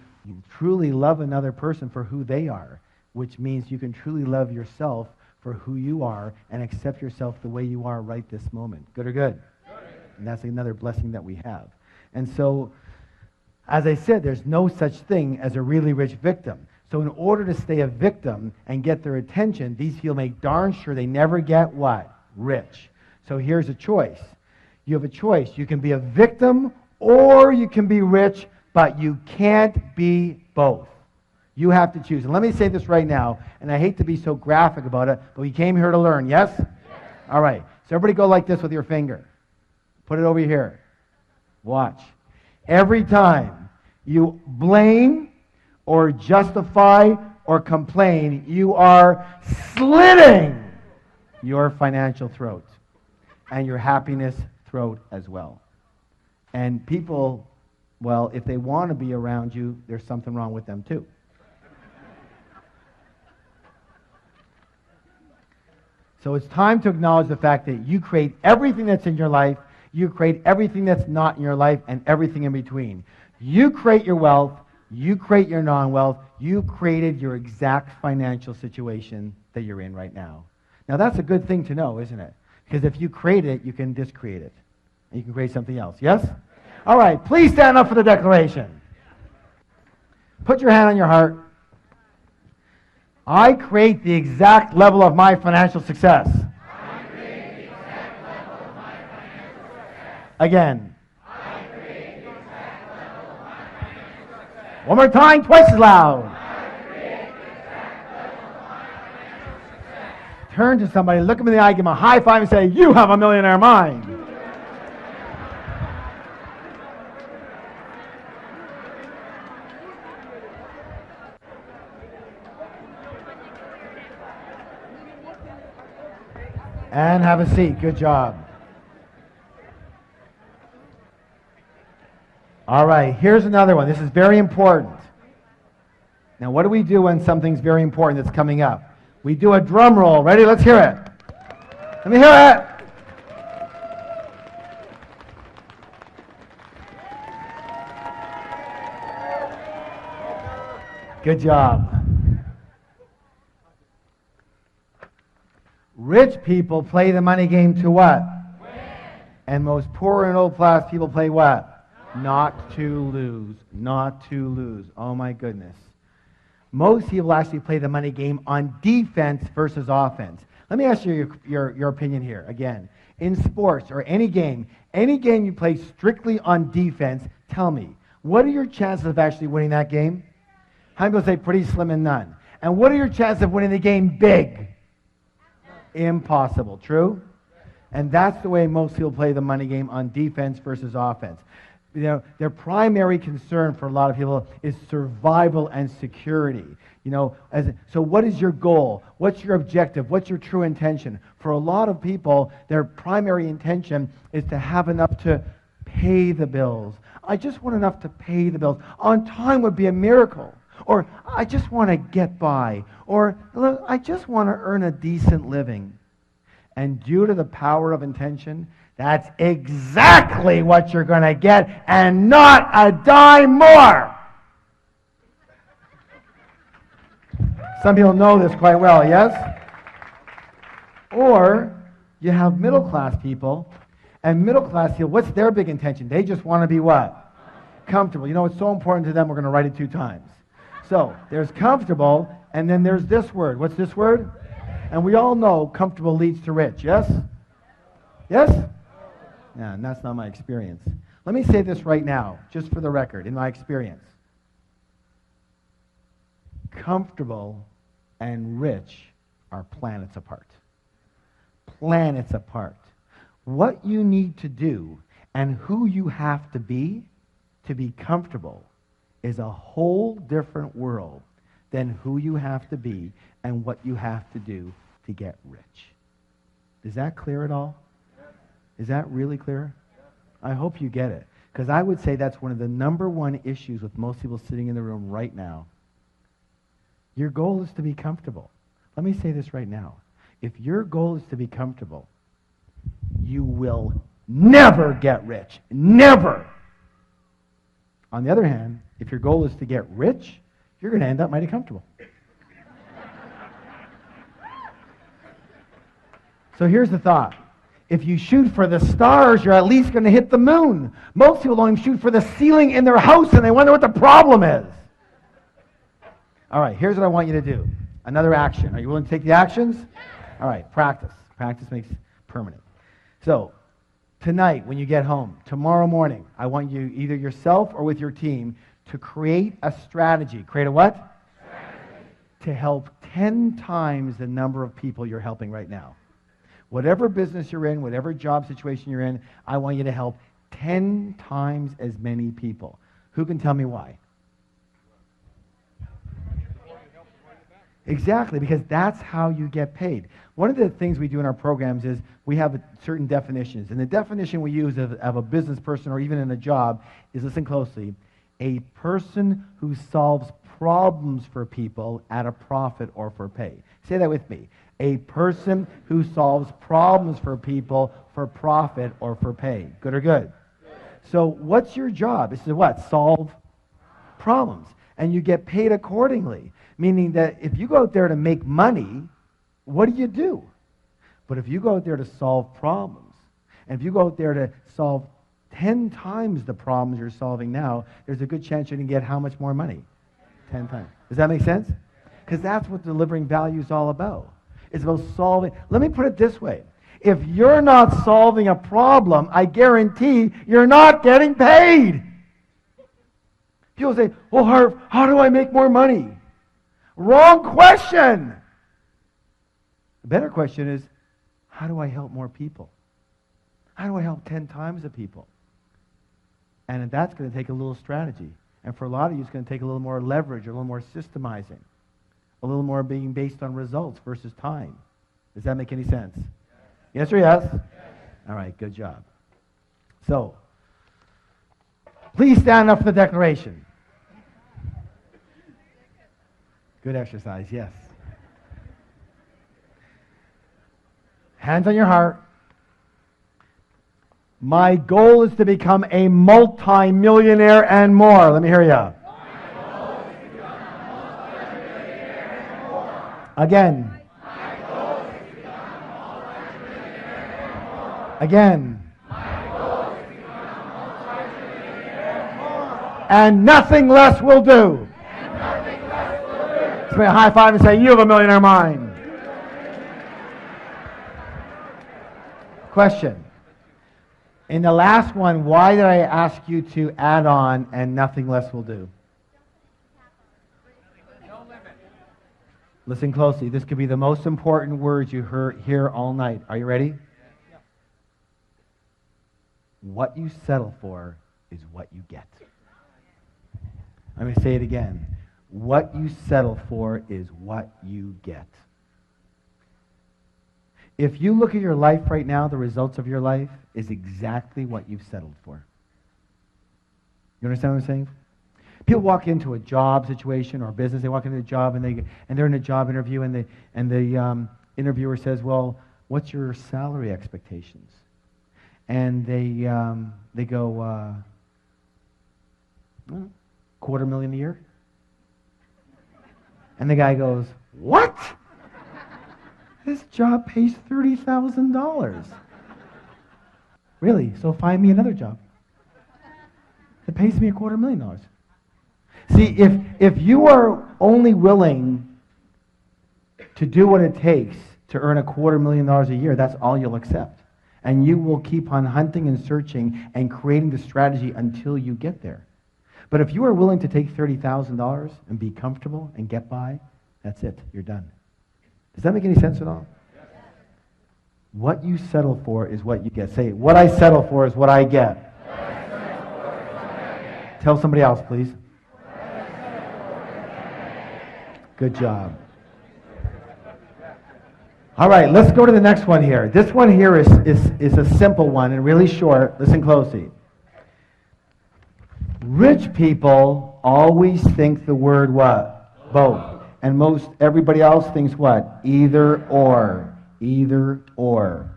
truly love another person for who they are, which means you can truly love yourself for who you are and accept yourself the way you are right this moment. Good or good? Good. And that's another blessing that we have. And so, as I said, there's no such thing as a really rich victim. So in order to stay a victim and get their attention, these people make darn sure they never get what? Rich. So here's a choice. You have a choice. You can be a victim or you can be rich, but you can't be both. You have to choose. And let me say this right now, and I hate to be so graphic about it, but we came here to learn, yes? Yes. All right. So everybody go like this with your finger. Put it over here. Watch. Every time you blame or justify or complain, you are slitting your financial throat and your happiness throat as well. And people, well, if they want to be around you, there's something wrong with them too. So it's time to acknowledge the fact that you create everything that's in your life, you create everything that's not in your life, and everything in between. You create your wealth, you create your non-wealth, you created your exact financial situation that you're in right now. Now that's a good thing to know, isn't it? Because if you create it, you can discreate it. And you can create something else. Yes? All right, please stand up for the declaration. Put your hand on your heart. I create the exact level of my financial success. I create the exact level of my financial success. Again. I create the exact level of my financial success. One more time, twice as loud. I create the exact level of my financial success. Turn to somebody, look them in the eye, give them a high five and say, you have a millionaire mind. And have a seat. Good job. All right, here's another one. This is very important. Now, what do we do when something's very important that's coming up? We do a drum roll. Ready? Let's hear it. Let me hear it. Good job. Rich people play the money game to what? Win. And most poor and old class people play what? Not to lose. Not to lose. Oh my goodness. Most people actually play the money game on defense versus offense. Let me ask you your opinion here. Again, in sports or any game you play strictly on defense, tell me, what are your chances of actually winning that game? How many people say pretty slim and none? And what are your chances of winning the game big? Impossible. True? And that's the way most people play the money game on defense versus offense. You know, their primary concern for a lot of people is survival and security. You know, so what is your goal? What's your objective? What's your true intention? For a lot of people, their primary intention is to have enough to pay the bills. I just want enough to pay the bills. On time would be a miracle. Or I just want to get by. Or I just want to earn a decent living. And due to the power of intention, that's exactly what you're going to get, and not a dime more. Some people know this quite well, yes? Or you have middle class people, and middle class people, what's their big intention? They just want to be what? Comfortable. You know, it's so important to them, we're going to write it 2 times. So there's comfortable, and then there's this word. What's this word? And we all know comfortable leads to rich, yes? Yes? Yeah, and that's not my experience. Let me say this right now, just for the record, in my experience. Comfortable and rich are planets apart. Planets apart. What you need to do and who you have to be comfortable is a whole different world than who you have to be and what you have to do to get rich. Is that clear at all? Is that really clear? I hope you get it. Because I would say that's one of the number one issues with most people sitting in the room right now. Your goal is to be comfortable. Let me say this right now. If your goal is to be comfortable, you will never get rich. Never. On the other hand, if your goal is to get rich, you're going to end up mighty comfortable. So here's the thought. If you shoot for the stars, you're at least going to hit the moon. Most people don't even shoot for the ceiling in their house, and they wonder what the problem is. All right, here's what I want you to do. Another action. Are you willing to take the actions? All right, practice. Practice makes permanent. So, tonight when you get home, tomorrow morning, I want you, either yourself or with your team, to create a strategy. Create a what? Strategy. To help 10 times the number of people you're helping right now. Whatever business you're in, whatever job situation you're in, I want you to help 10 times as many people. Who can tell me why? Exactly, because that's how you get paid. One of the things we do in our programs is we have certain definitions. And the definition we use of a business person or even in a job is, listen closely, a person who solves problems for people at a profit or for pay. Say that with me. A person who solves problems for people for profit or for pay. Good or good? Good. So what's your job? This is what? Solve problems. And you get paid accordingly. Meaning that if you go out there to make money, what do? But if you go out there to solve problems, and if you go out there to solve 10 times the problems you're solving now, there's a good chance you can get how much more money? 10 times. Does that make sense? Because that's what delivering value is all about. It's about solving. Let me put it this way. If you're not solving a problem, I guarantee you're not getting paid. People say, well, Harv, how do I make more money? Wrong question. The better question is, how do I help more people? How do I help 10 times the people? And that's going to take a little strategy. And for a lot of you, it's going to take a little more leverage, a little more systemizing, a little more being based on results versus time. Does that make any sense? Yes or yes? All right, good job. So, please stand up for the declaration. Good exercise, yes. Hands on your heart. My goal is to become a multi-millionaire and more. Let me hear you. Again. Again. And nothing less will do. Let's make a high five and say, you have a millionaire mind. Question. In the last one, why did I ask you to add on and nothing less will do? Listen closely. This could be the most important words you hear all night. Are you ready? What you settle for is what you get. Let me say it again. What you settle for is what you get. If you look at your life right now, the results of your life is exactly what you've settled for. You understand what I'm saying? People walk into a job situation or a business. They walk into a job and they're in a job interview and the interviewer says, "Well, what's your salary expectations?" And they go, $250,000 a year. And the guy goes, "What? This job pays $30,000. Really? So find me another job. It pays me $250,000. See, if you are only willing to do what it takes to earn $250,000 a year, that's all you'll accept. And you will keep on hunting and searching and creating the strategy until you get there. But if you are willing to take $30,000 and be comfortable and get by, that's it. You're done. Does that make any sense at all? What you settle for is what you get. Say, what I settle for is what I get. Tell somebody else, please. Good job. All right, let's go to the next one here. This one here is a simple one and really short. Listen closely. Rich people always think the word what? Both. And most everybody else thinks what? Either or. Either or.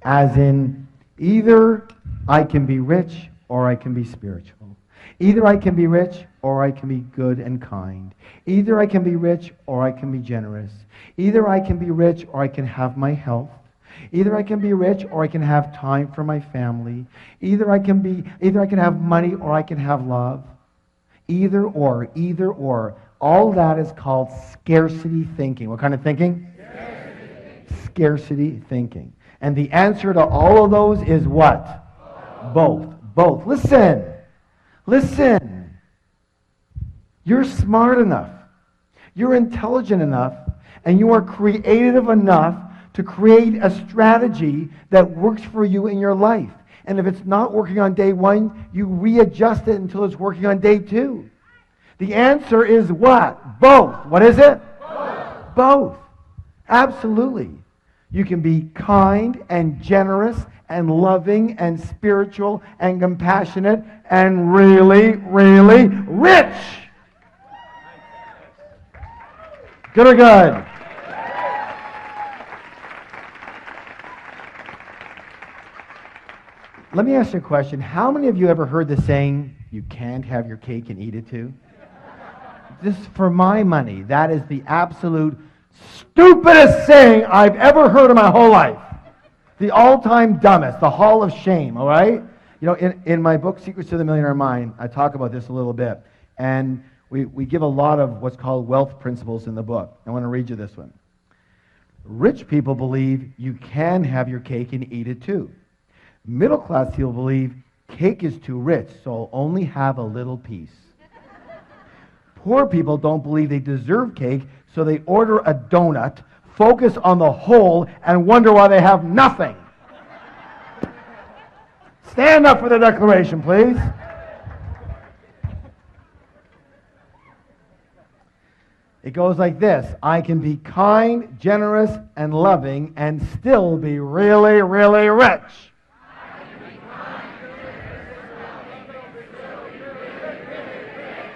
As in, either I can be rich or I can be spiritual. Either I can be rich or I can be good and kind. Either I can be rich or I can be generous. Either I can be rich or I can have my health. Either I can be rich or I can have time for my family. Either I can have money or I can have love. Either or, either or. All that is called scarcity thinking. What kind of thinking? Scarcity thinking. And the answer to all of those is what? Both. Both. Listen. Listen. You're smart enough. You're intelligent enough. And you are creative enough to create a strategy that works for you in your life. And if it's not working on day one, you readjust it until it's working on day two. The answer is what? Both. What is it? Both. Both. Absolutely. You can be kind and generous and loving and spiritual and compassionate and really, really rich. Good or good? Let me ask you a question. How many of you ever heard the saying, you can't have your cake and eat it too? This, for my money, that is the absolute stupidest saying I've ever heard in my whole life. The all-time dumbest, the hall of shame, all right? You know, in my book, Secrets to the Millionaire Mind, I talk about this a little bit. And we give a lot of what's called wealth principles in the book. I want to read you this one. Rich people believe you can have your cake and eat it too. Middle-class people believe cake is too rich, so only have a little piece. Poor people don't believe they deserve cake, so they order a donut, focus on the whole, and wonder why they have nothing. Stand up for the declaration, please. It goes like this. I can be kind, generous, and loving and still be really, really rich.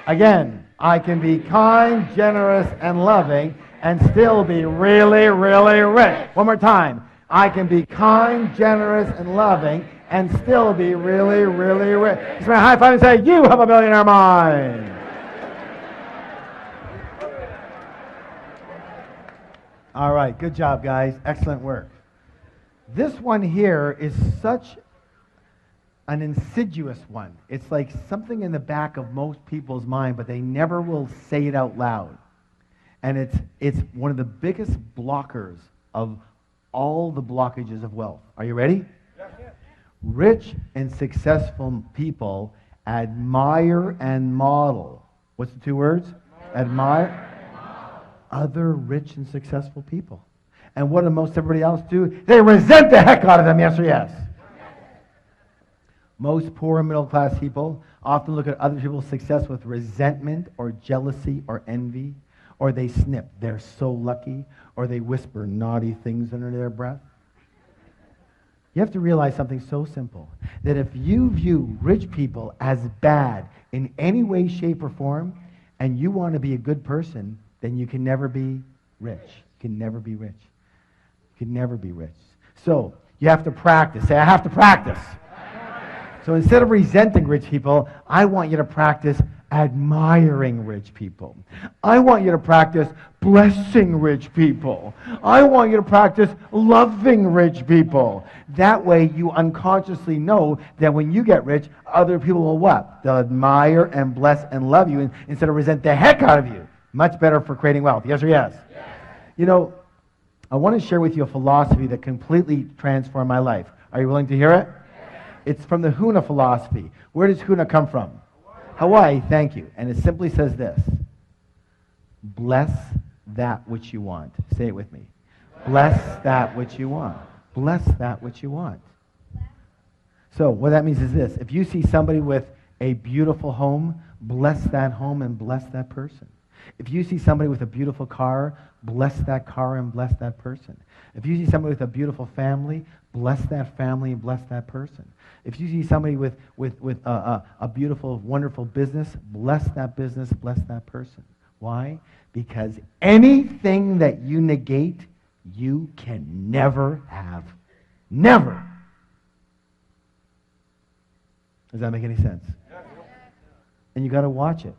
Again, I can be kind, generous, and loving and still be really, really rich. One more time. I can be kind, generous, and loving and still be really, really rich. Give me a high five and say, you have a millionaire mind. All right, good job, guys. Excellent work. This one here is such an insidious one. It's like something in the back of most people's mind, but they never will say it out loud. And it's one of the biggest blockers of all the blockages of wealth. Are you ready? Yeah. Rich and successful people admire and model. What's the two words? Admire other rich and successful people. And what do most everybody else do? They resent the heck out of them, yes or yes? Most poor and middle class people often look at other people's success with resentment or jealousy or envy, or they snip, they're so lucky, or they whisper naughty things under their breath. You have to realize something so simple, that if you view rich people as bad in any way, shape, or form, and you want to be a good person, then you can never be rich. You can never be rich. You can never be rich. So, you have to practice. Say, I have to practice. So instead of resenting rich people, I want you to practice admiring rich people. I want you to practice blessing rich people. I want you to practice loving rich people. That way you unconsciously know that when you get rich, other people will what? They'll admire and bless and love you instead of resent the heck out of you. Much better for creating wealth. Yes or yes? Yes. You know, I want to share with you a philosophy that completely transformed my life. Are you willing to hear it? It's from the Huna philosophy. Where does Huna come from? Hawaii, thank you. And it simply says this. Bless that which you want. Say it with me. Bless that which you want. Bless that which you want. So what that means is this. If you see somebody with a beautiful home, bless that home and bless that person. If you see somebody with a beautiful car, bless that car and bless that person. If you see somebody with a beautiful family, bless that family and bless that person. If you see somebody with a beautiful, wonderful business, bless that business, bless that person. Why? Because anything that you negate, you can never have. Never. Does that make any sense? And you got to watch it.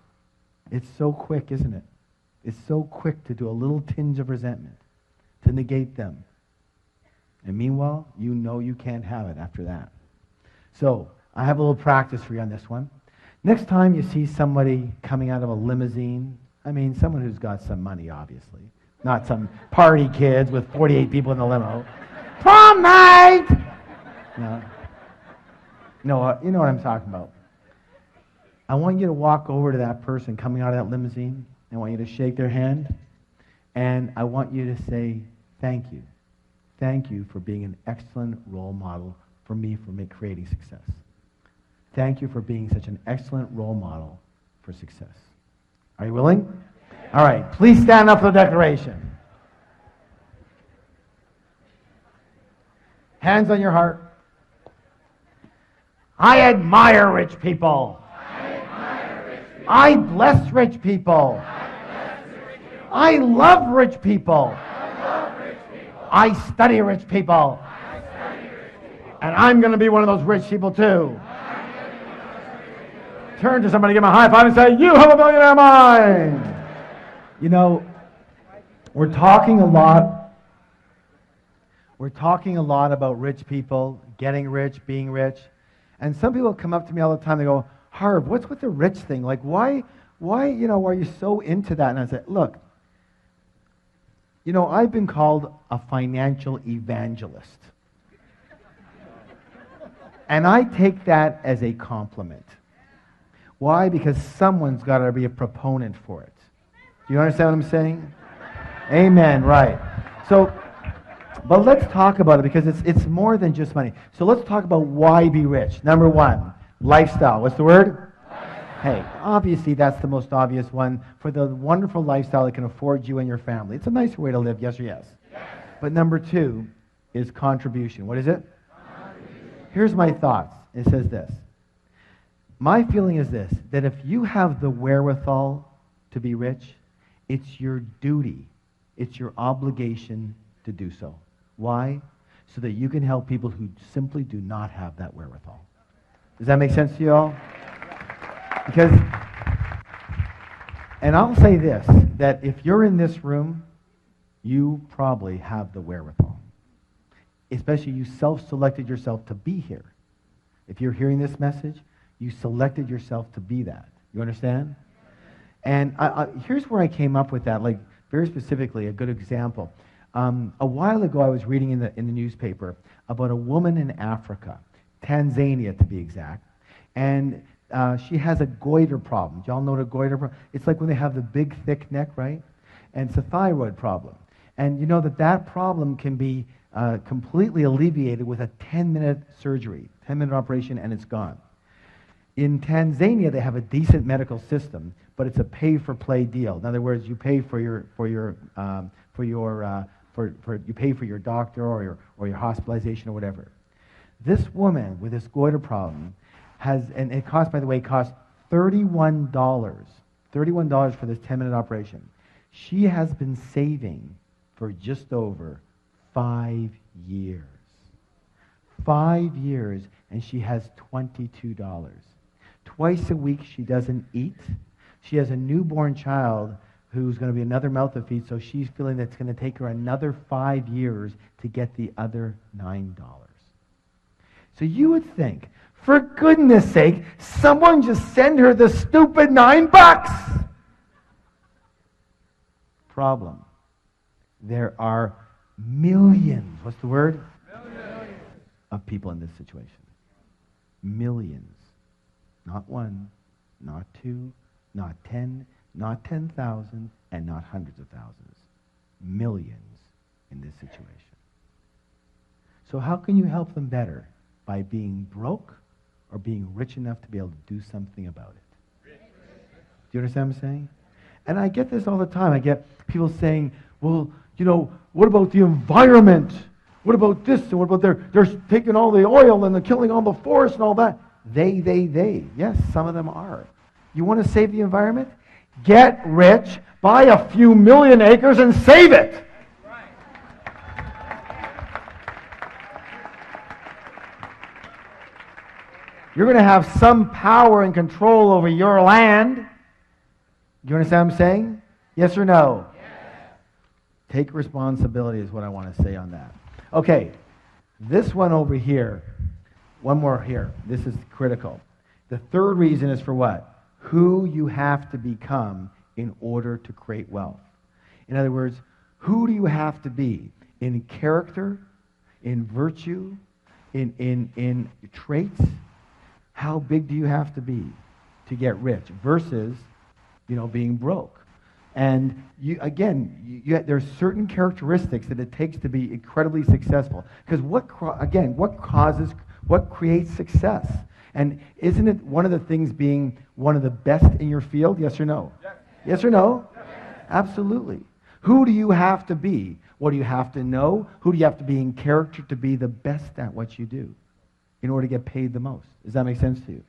It's so quick, isn't it? It's so quick to do a little tinge of resentment, to negate them. And meanwhile, you know you can't have it after that. So, I have a little practice for you on this one. Next time you see somebody coming out of a limousine, I mean, someone who's got some money, obviously. Not some party kids with 48 people in the limo. Prom night! No, you know what I'm talking about. I want you to walk over to that person coming out of that limousine. I want you to shake their hand. And I want you to say, thank you. Thank you for being an excellent role model for me for creating success. Thank you for being such an excellent role model for success. Are you willing? All right, please stand up for the declaration. Hands on your heart. I admire rich people. I bless rich people. I love rich people. I study rich people. And I'm going to be one of those rich people too. Turn to somebody, give them a high five and say, you have a millionaire mind. You know, we're talking a lot about rich people, getting rich, being rich. And some people come up to me all the time, they go, Harv, what's with the rich thing? Like, why, are you so into that? And I said, look, I've been called a financial evangelist. And I take that as a compliment. Why? Because someone's got to be a proponent for it. Do you understand what I'm saying? Amen, right. So, but let's talk about it because it's more than just money. So let's talk about why be rich. Number one, lifestyle. What's the word? Hey, obviously that's the most obvious one for the wonderful lifestyle it can afford you and your family. It's a nicer way to live, yes or yes? Yes. But number 2 is contribution. What is it? Contribution. Here's my thoughts. It says this. My feeling is this, that if you have the wherewithal to be rich, it's your duty, it's your obligation to do so. Why? So that you can help people who simply do not have that wherewithal. Does that make sense to you all? Because, and I'll say this, that if you're in this room, you probably have the wherewithal. Especially you self-selected yourself to be here. If you're hearing this message, you selected yourself to be that. You understand? And here's where I came up with that, like very specifically, a good example. A while ago, I was reading in the newspaper about a woman in Africa, Tanzania to be exact, and she has a goiter problem. Do y'all know what a goiter problem? It's like when they have the big, thick neck, right? And it's a thyroid problem. And you know that problem can be completely alleviated with a 10-minute surgery, 10-minute operation, and it's gone. In Tanzania, they have a decent medical system, but it's a pay-for-play deal. In other words, you pay for your doctor or your hospitalization or whatever. This woman with this goiter problem and it costs, by the way, $31 for this 10-minute operation. She has been saving for just over 5 years. 5 years, and she has $22. Twice a week she doesn't eat. She has a newborn child who's going to be another mouth to feed, so she's feeling that it's going to take her another 5 years to get the other $9. So you would think, for goodness sake, someone just send her the stupid $9. Problem. There are millions, what's the word? Millions. Of people in this situation. Millions. Not one, not two, not 10, not 10,000, and not hundreds of thousands. Millions in this situation. So how can you help them better? By being broke or being rich enough to be able to do something about it? Do you understand what I'm saying? And I get this all the time. I get people saying, well, you know, what about the environment? What about this? And what about they're taking all the oil and they're killing all the forest and all that? They. Yes, some of them are. You want to save the environment? Get rich, buy a few million acres and save it. You're going to have some power and control over your land. Do you understand what I'm saying? Yes or no? Yes. Take responsibility is what I want to say on that. Okay, this one over here, one more here. This is critical. The third reason is for what? Who you have to become in order to create wealth. In other words, who do you have to be in character, in virtue, in traits? How big do you have to be to get rich versus, being broke? And there's certain characteristics that it takes to be incredibly successful. Because what creates success? And isn't it one of the things being one of the best in your field? Yes or no? Yes, yes or no? Yes. Absolutely. Who do you have to be? What do you have to know? Who do you have to be in character to be the best at what you do in order to get paid the most? Does that make sense to you?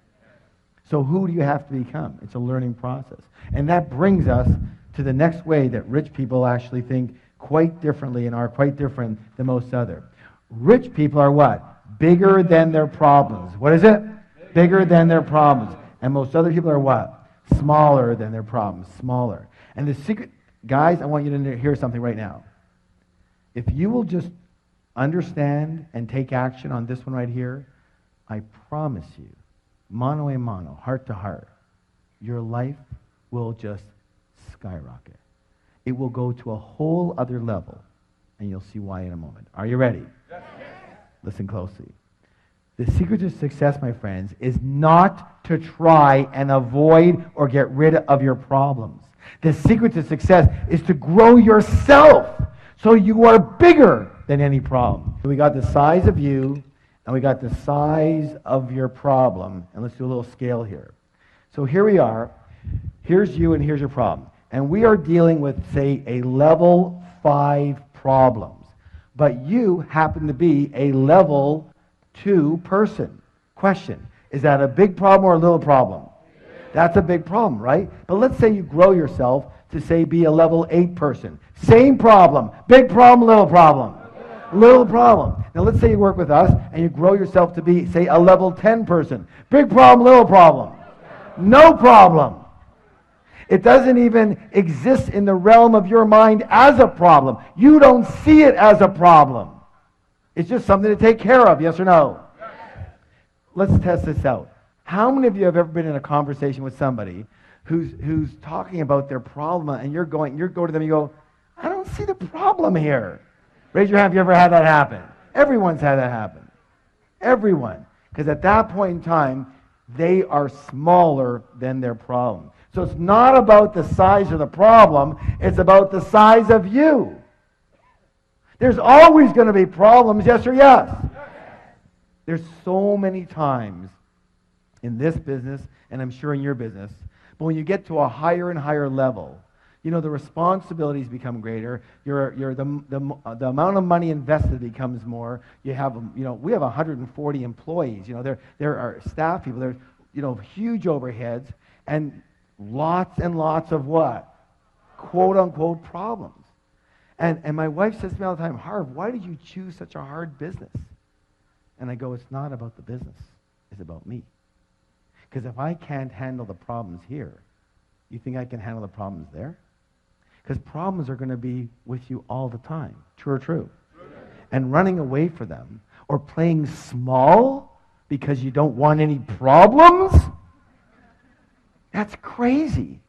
So who do you have to become? It's a learning process. And that brings us to the next way that rich people actually think quite differently and are quite different than most other. Rich people are what? Bigger than their problems. What is it? Bigger than their problems. And most other people are what? Smaller than their problems. Smaller. And the secret, guys, I want you to hear something right now. If you will just understand and take action on this one right here, I promise you, mano a mano, heart to heart, your life will just skyrocket. It will go to a whole other level, and you'll see why in a moment. Are you ready? Yes. Listen closely. The secret to success, my friends, is not to try and avoid or get rid of your problems. The secret to success is to grow yourself so you are bigger than any problem. We got the size of you, and we got the size of your problem. And let's do a little scale here. So here we are. Here's you and here's your problem. And we are dealing with, say, a level 5 problems. But you happen to be a level 2 person. Question, is that a big problem or a little problem? That's a big problem, right? But let's say you grow yourself to, say, be a level 8 person. Same problem. Big problem, little problem. Little problem. Now let's say you work with us and you grow yourself to be, say, a level 10 person. Big problem, little problem. No problem. It doesn't even exist in the realm of your mind as a problem. You don't see it as a problem. It's just something to take care of, yes or no? Yes. Let's test this out. How many of you have ever been in a conversation with somebody who's talking about their problem and you go to them and you go, I don't see the problem here. Raise your hand if you ever had that happen. Everyone's had that happen. Everyone. Because at that point in time, they are smaller than their problem. So it's not about the size of the problem, it's about the size of you. There's always going to be problems, yes or yes? There's so many times in this business, and I'm sure in your business, but when you get to a higher and higher level, you know, the responsibilities become greater. The amount of money invested becomes more. You have, you know, we have 140 employees. You know, there are staff people. There's, you know, huge overheads and lots of what? Quote unquote problems. And my wife says to me all the time, Harv, why did you choose such a hard business? And I go, it's not about the business. It's about me. Because if I can't handle the problems here, you think I can handle the problems there? Because problems are going to be with you all the time. True or true? True. And running away from them or playing small because you don't want any problems? That's crazy.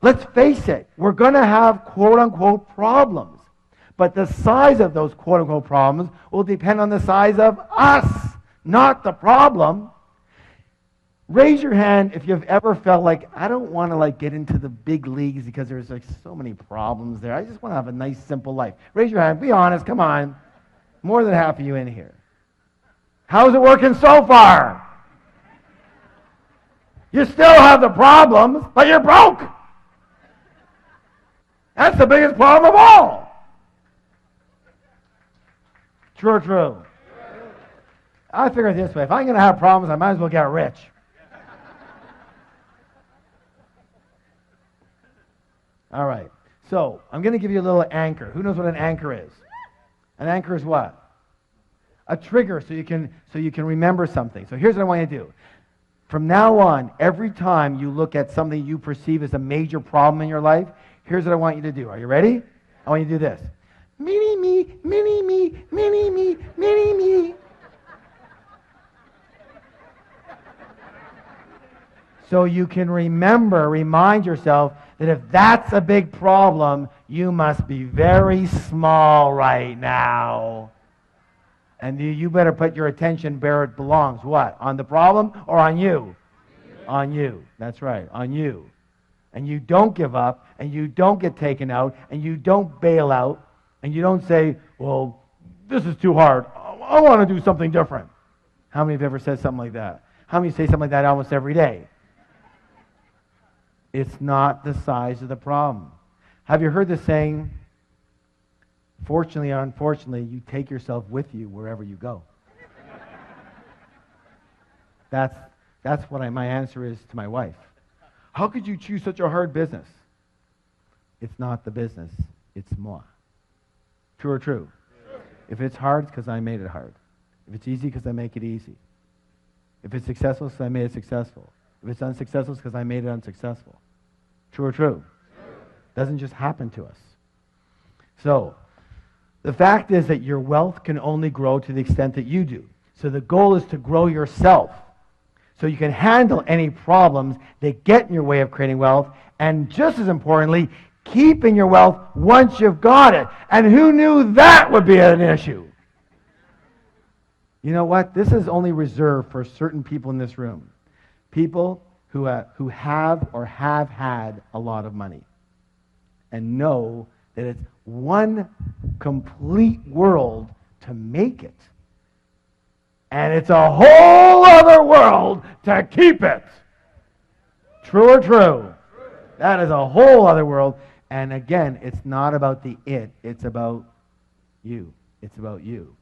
Let's face it, we're going to have quote-unquote problems. But the size of those quote-unquote problems will depend on the size of us, not the problem. Raise your hand if you've ever felt like, I don't want to get into the big leagues because there's so many problems there. I just want to have a nice, simple life. Raise your hand. Be honest. Come on. More than half of you in here. How's it working so far? You still have the problems, but you're broke. That's the biggest problem of all. True or true? I figure it this way. If I'm going to have problems, I might as well get rich. All right. So I'm going to give you a little anchor. Who knows what an anchor is? An anchor is what? A trigger so you can remember something. So here's what I want you to do. From now on, every time you look at something you perceive as a major problem in your life, here's what I want you to do. Are you ready? I want you to do this. Mini me, mini me, mini me, mini me. So you can remind yourself that if that's a big problem, you must be very small right now. And you better put your attention where it belongs. What? On the problem or on you? On you. That's right, on you. And you don't give up, and you don't get taken out, and you don't bail out, and you don't say, well, this is too hard. I want to do something different. How many have ever said something like that? How many say something like that almost every day? It's not the size of the problem. Have you heard the saying, fortunately or unfortunately, you take yourself with you wherever you go? That's what my answer is to my wife. How could you choose such a hard business? It's not the business, it's moi. True or true? True. If it's hard, it's because I made it hard. If it's easy, because I make it easy. If it's successful, it's because I made it successful. If it's unsuccessful, it's because I made it unsuccessful. True or true? True. Doesn't just happen to us. So, the fact is that your wealth can only grow to the extent that you do. So the goal is to grow yourself so you can handle any problems that get in your way of creating wealth, and just as importantly, keeping your wealth once you've got it. And who knew that would be an issue? You know what? This is only reserved for certain people in this room. People who have or have had a lot of money and know that it's one complete world to make it. And it's a whole other world to keep it. True or true? That is a whole other world. And again, it's not about the it. It's about you. It's about you.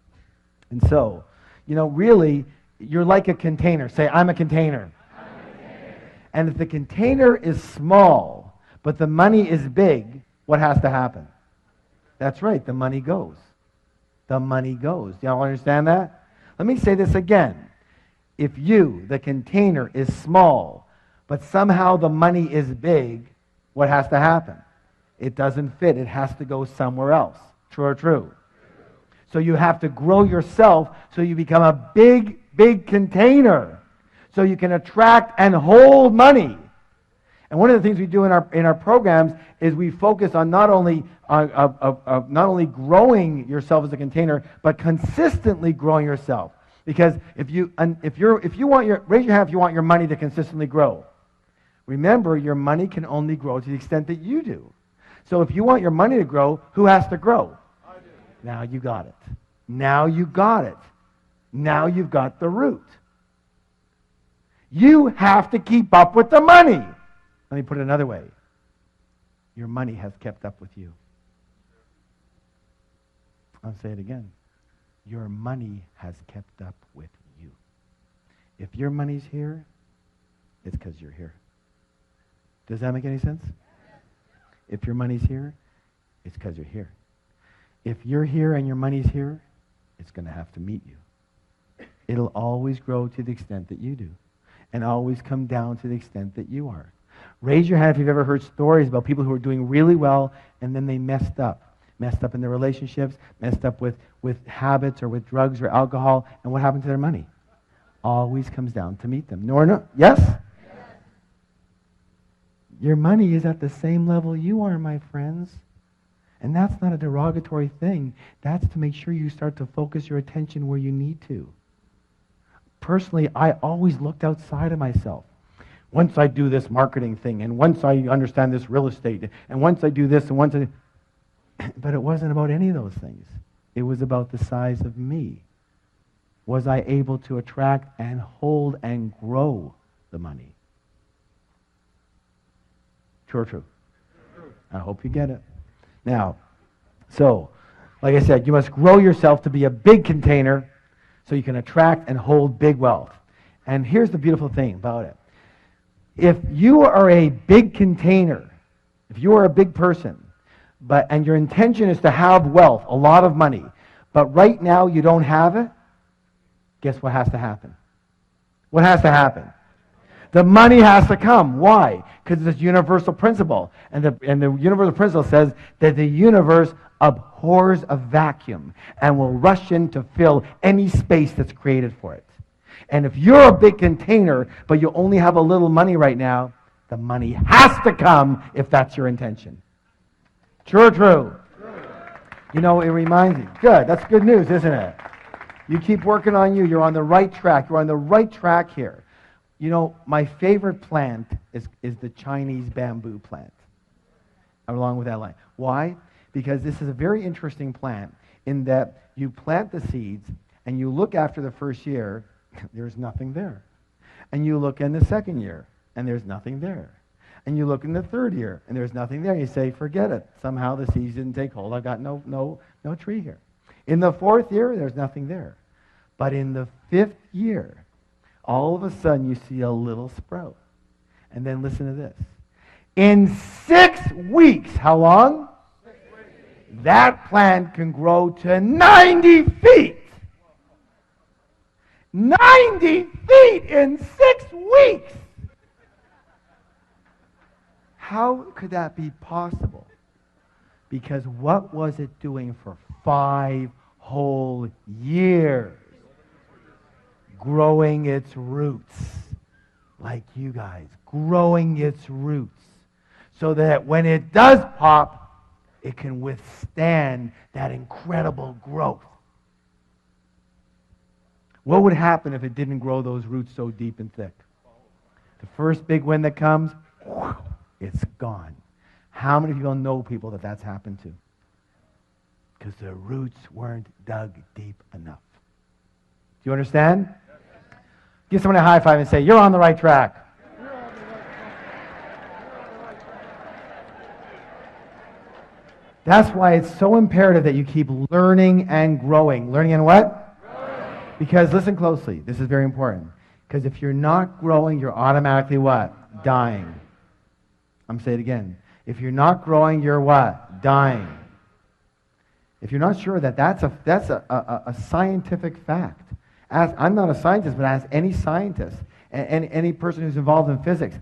And so, really, you're like a container. Say, I'm a container. I'm a container. And if the container is small, but the money is big, what has to happen? That's right, the money goes. The money goes. Do y'all understand that? Let me say this again. If you, the container, is small, but somehow the money is big, what has to happen? It doesn't fit. It has to go somewhere else. True or true? So you have to grow yourself so you become a big, big container. So you can attract and hold money. And one of the things we do in our programs is we focus on not only growing yourself as a container, but consistently growing yourself. Because if you want raise your hand if you want your money to consistently grow. Remember, your money can only grow to the extent that you do. So if you want your money to grow, who has to grow? I do. Now you got it. Now you got it. Now you've got the root. You have to keep up with the money. Let me put it another way. Your money has kept up with you. I'll say it again. Your money has kept up with you. If your money's here, it's because you're here. Does that make any sense? If your money's here, it's because you're here. If you're here and your money's here, it's going to have to meet you. It'll always grow to the extent that you do, and always come down to the extent that you are. Raise your hand if you've ever heard stories about people who are doing really well and then they messed up. Messed up in their relationships, messed up with habits or with drugs or alcohol, and what happened to their money? Always comes down to meet them. No or no? Yes? Your money is at the same level you are, my friends. And that's not a derogatory thing. That's to make sure you start to focus your attention where you need to. Personally, I always looked outside of myself. Once I do this marketing thing, and once I understand this real estate, and once I do this, and once I... But it wasn't about any of those things. It was about the size of me. Was I able to attract and hold and grow the money? True or true? I hope you get it. Now, so, like I said, you must grow yourself to be a big container so you can attract and hold big wealth. And here's the beautiful thing about it. If you are a big container, if you are a big person, and your intention is to have wealth, a lot of money, but right now you don't have it, guess what has to happen? What has to happen? The money has to come. Why? Because it's a universal principle. And the universal principle says that the universe abhors a vacuum and will rush in to fill any space that's created for it. And if you're a big container, but you only have a little money right now, the money has to come if that's your intention. True or true? True. It reminds me. Good. That's good news, isn't it? You keep working on you. You're on the right track. You're on the right track here. My favorite plant is the Chinese bamboo plant, along with that line. Why? Because this is a very interesting plant in that you plant the seeds and you look after the first year, there's nothing there. And you look in the second year, and there's nothing there. And you look in the third year, and there's nothing there. And you say, forget it. Somehow the seeds didn't take hold. I've got no tree here. In the fourth year, there's nothing there. But in the fifth year, all of a sudden you see a little sprout. And then listen to this. In 6 weeks, how long? 6 weeks. That plant can grow to 90 feet. 90 feet in 6 weeks. How could that be possible? Because what was it doing for 5 whole years? Growing its roots. Like you guys. Growing its roots. So that when it does pop, it can withstand that incredible growth. What would happen if it didn't grow those roots so deep and thick? The first big wind that comes, it's gone. How many people know people that that's happened to? Because the roots weren't dug deep enough. Do you understand? Give someone a high five and say, you're on the right track. That's why it's so imperative that you keep learning and growing. Learning and what? Growing. Because listen closely. This is very important. Because if you're not growing, you're automatically what? Dying. I'm saying it again. If you're not growing, you're what? Dying. If you're not sure that that's a scientific fact. I'm not a scientist, but ask any scientist and any person who's involved in physics.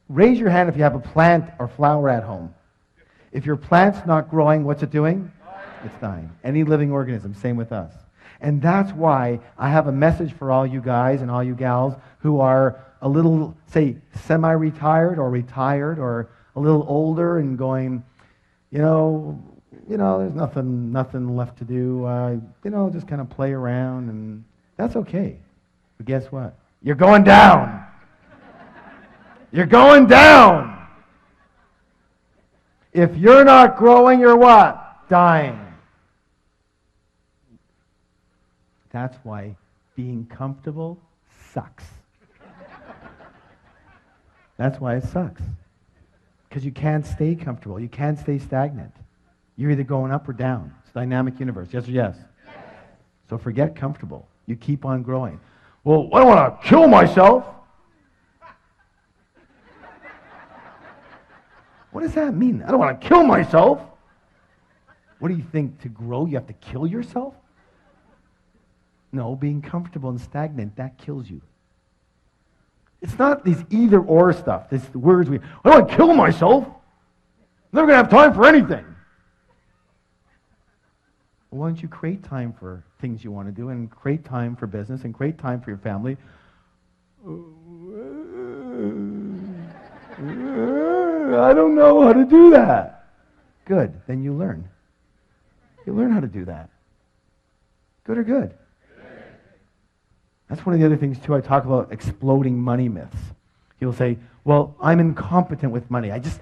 Raise your hand if you have a plant or flower at home. If your plant's not growing, what's it doing? It's dying. Any living organism, same with us. And that's why I have a message for all you guys and all you gals who are a little, say, semi-retired or retired or a little older and going, there's nothing left to do. Just kind of play around, and that's okay. But guess what? You're going down. You're going down. If you're not growing, you're what? Dying. That's why being comfortable sucks. That's why it sucks. Because you can't stay comfortable. You can't stay stagnant. You're either going up or down. It's a dynamic universe. Yes or yes? Yes. So forget comfortable. You keep on growing. Well, I don't want to kill myself. What does that mean? I don't want to kill myself. What do you think? To grow, you have to kill yourself? No, being comfortable and stagnant, that kills you. It's not these either-or stuff. It's the words I don't want to kill myself. I'm never going to have time for anything. Well, why don't you create time for things you want to do and create time for business and create time for your family? I don't know how to do that. Good. Then you learn. You learn how to do that. Good or good? That's one of the other things, too. I talk about exploding money myths. He'll say, well, I'm incompetent with money. I just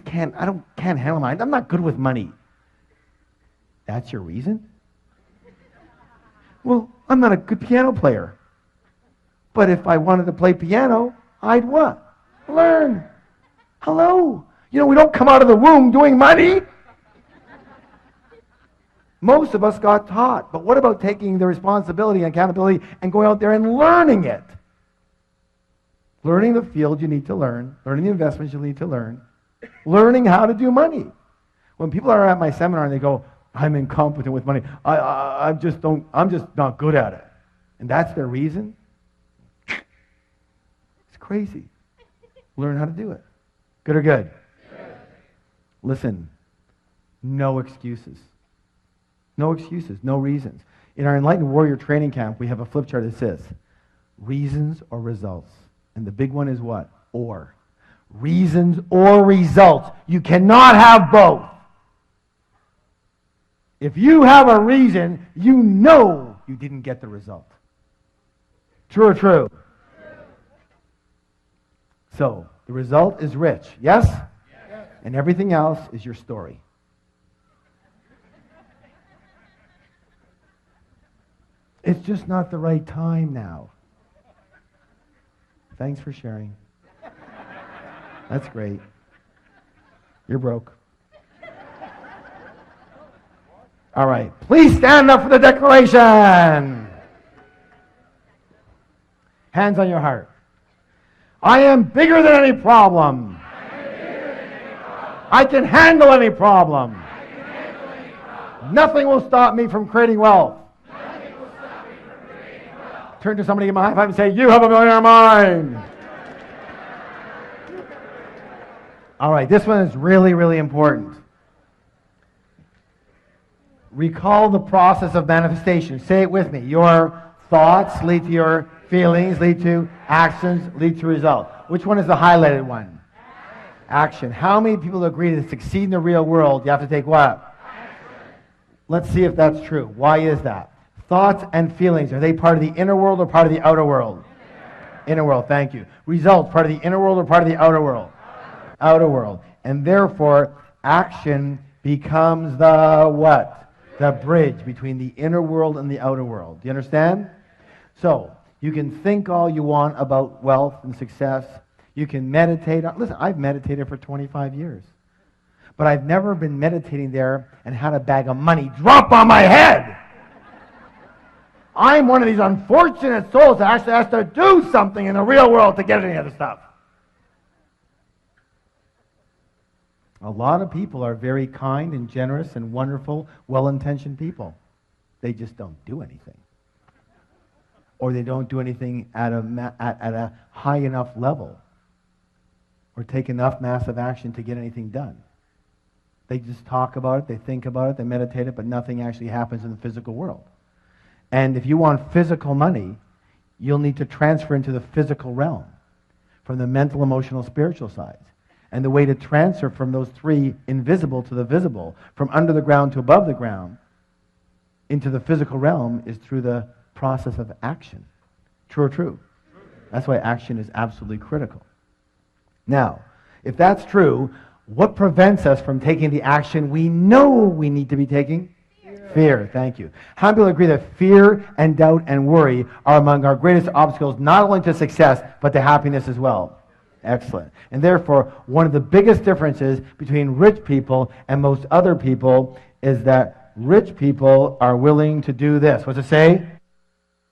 can't handle money. I'm not good with money. That's your reason? Well, I'm not a good piano player. But if I wanted to play piano, I'd what? Learn. Hello. We don't come out of the womb doing money. Most of us got taught. But what about taking the responsibility and accountability and going out there and learning it? Learning the field you need to learn. Learning the investments you need to learn. Learning how to do money. When people are at my seminar and they go, I'm incompetent with money. I'm just not good at it. And that's their reason? It's crazy. Learn how to do it. Good or good? Good. Listen, no excuses. No excuses, no reasons. In our Enlightened Warrior Training Camp, we have a flip chart that says, reasons or results. And the big one is what? Or. Reasons or results. You cannot have both. If you have a reason, you know you didn't get the result. True or true? True. So, the result is rich. Yes? Yes. And everything else is your story. It's just not the right time now. Thanks for sharing. That's great. You're broke. All right. Please stand up for the declaration. Hands on your heart. I am bigger than any problem. I can handle any problem. Nothing will stop me from creating wealth. Turn to somebody, give them a high five and say, you have a millionaire mind. All right, this one is really, really important. Recall the process of manifestation. Say it with me. Your thoughts lead to your feelings, lead to actions, lead to result. Which one is the highlighted one? Action. How many people agree to succeed in the real world, you have to take what? Let's see if that's true. Why is that? Thoughts and feelings, are they part of the inner world or part of the outer world? Inner world, thank you. Results, part of the inner world or part of the outer world? Outer world. And therefore, action becomes the what? The bridge between the inner world and the outer world. Do you understand? So, you can think all you want about wealth and success. You can meditate. Listen, I've meditated for 25 years. but I've never been meditating there and had a bag of money drop on my head. I'm one of these unfortunate souls that actually has to do something in the real world to get any of the stuff. A lot of people are very kind and generous and wonderful, well-intentioned people. They just don't do anything. Or they don't do anything at a high enough level or take enough massive action to get anything done. They just talk about it, they think about it, they meditate it, but nothing actually happens in the physical world. And if you want physical money, you'll need to transfer into the physical realm from the mental, emotional, spiritual sides. And the way to transfer from those three invisible to the visible, from under the ground to above the ground, into the physical realm is through the process of action. True or true? That's why action is absolutely critical. Now, if that's true, what prevents us from taking the action we know we need to be taking? Fear. Thank you. How many people agree that fear and doubt and worry are among our greatest obstacles, not only to success, but to happiness as well? Excellent. And therefore, one of the biggest differences between rich people and most other people is that rich people are willing to do this. What's it say?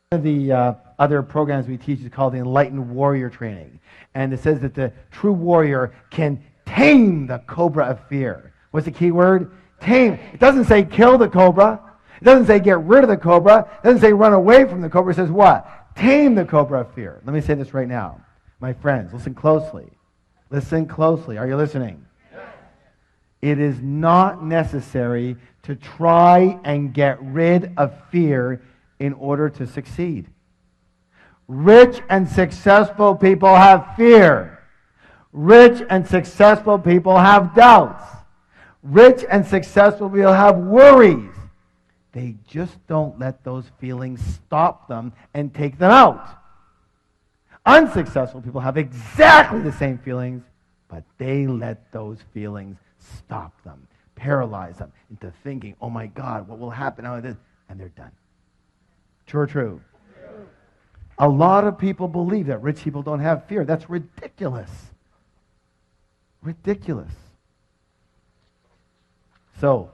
One of the other programs we teach is called the Enlightened Warrior Training. And it says that the true warrior can tame the cobra of fear. What's the key word? Tame. It doesn't say kill the cobra. It doesn't say get rid of the cobra. It doesn't say run away from the cobra. It says what? Tame the cobra of fear. Let me say this right now. My friends, listen closely. Listen closely. Are you listening? Yes. It is not necessary to try and get rid of fear in order to succeed. Rich and successful people have fear. Rich and successful people have doubts. Rich and successful people have worries. They just don't let those feelings stop them and take them out. Unsuccessful people have exactly the same feelings, but they let those feelings stop them, paralyze them into thinking, oh my God, what will happen now? And they're done. True or true? True. A lot of people believe that rich people don't have fear. That's ridiculous. Ridiculous. So,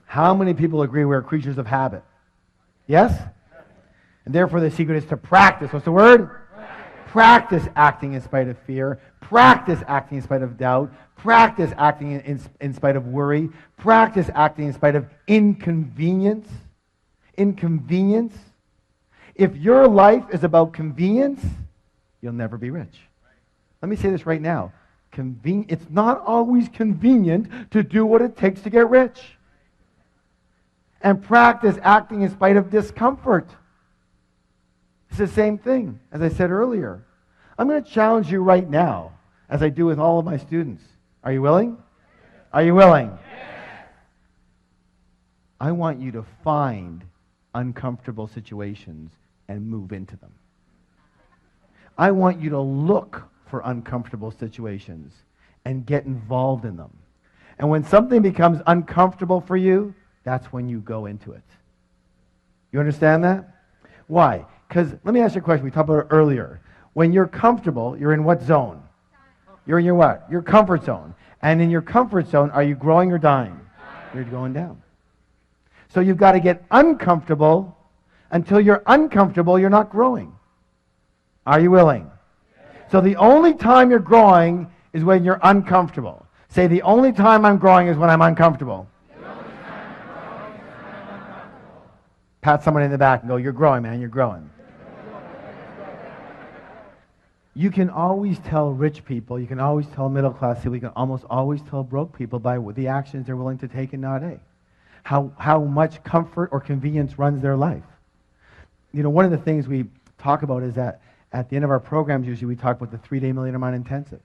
how many people agree we're creatures of habit? Yes? And therefore the secret is to practice. What's the word? Practice acting in spite of fear. Practice acting in spite of doubt. Practice acting in spite of worry. Practice acting in spite of inconvenience. Inconvenience. If your life is about convenience, you'll never be rich. Let me say this right now. It's not always convenient to do what it takes to get rich. And practice acting in spite of discomfort. It's the same thing, as I said earlier. I'm going to challenge you right now, as I do with all of my students. Are you willing? Are you willing? Yes. I want you to find uncomfortable situations and move into them. I want you to look for uncomfortable situations and get involved in them. And when something becomes uncomfortable for you, that's when you go into it. You understand that? Why? Because, let me ask you a question. We talked about it earlier. When you're comfortable, you're in what zone? You're in your what? Your comfort zone. And in your comfort zone, are you growing or dying? You're going down. So you've got to get uncomfortable. Until you're uncomfortable, you're not growing. Are you willing? So the only time you're growing is when you're uncomfortable. Say, the only time I'm growing is when I'm uncomfortable. Pat someone in the back and go, you're growing, man, you're growing. You can always tell rich people, you can always tell middle class people, you can almost always tell broke people by the actions they're willing to take and not take. How much comfort or convenience runs their life. You know, one of the things we talk about is that at the end of our programs, usually we talk about the 3-day Millionaire Mind Intensive.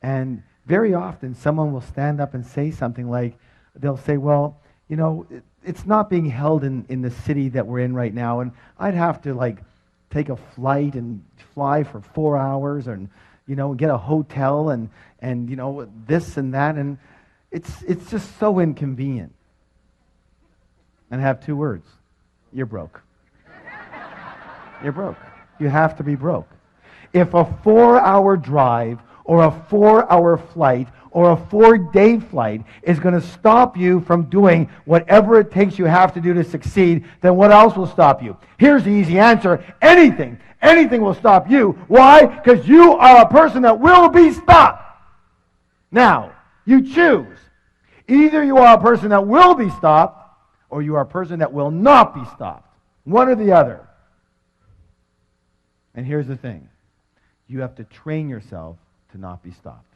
And very often someone will stand up and say something like, they'll say, well, you know, it's not being held in the city that we're in right now, and I'd have to take a flight and fly for 4 hours and, get a hotel and this and that, and it's just so inconvenient. And I have 2 words. You're broke. You're broke. You have to be broke. If a 4-hour drive or a 4-hour flight or a 4-day flight is going to stop you from doing whatever it takes you have to do to succeed, then what else will stop you? Here's the easy answer. Anything. Anything will stop you. Why? Because you are a person that will be stopped. Now, you choose. Either you are a person that will be stopped, or you are a person that will not be stopped. One or the other. And here's the thing. You have to train yourself to not be stopped.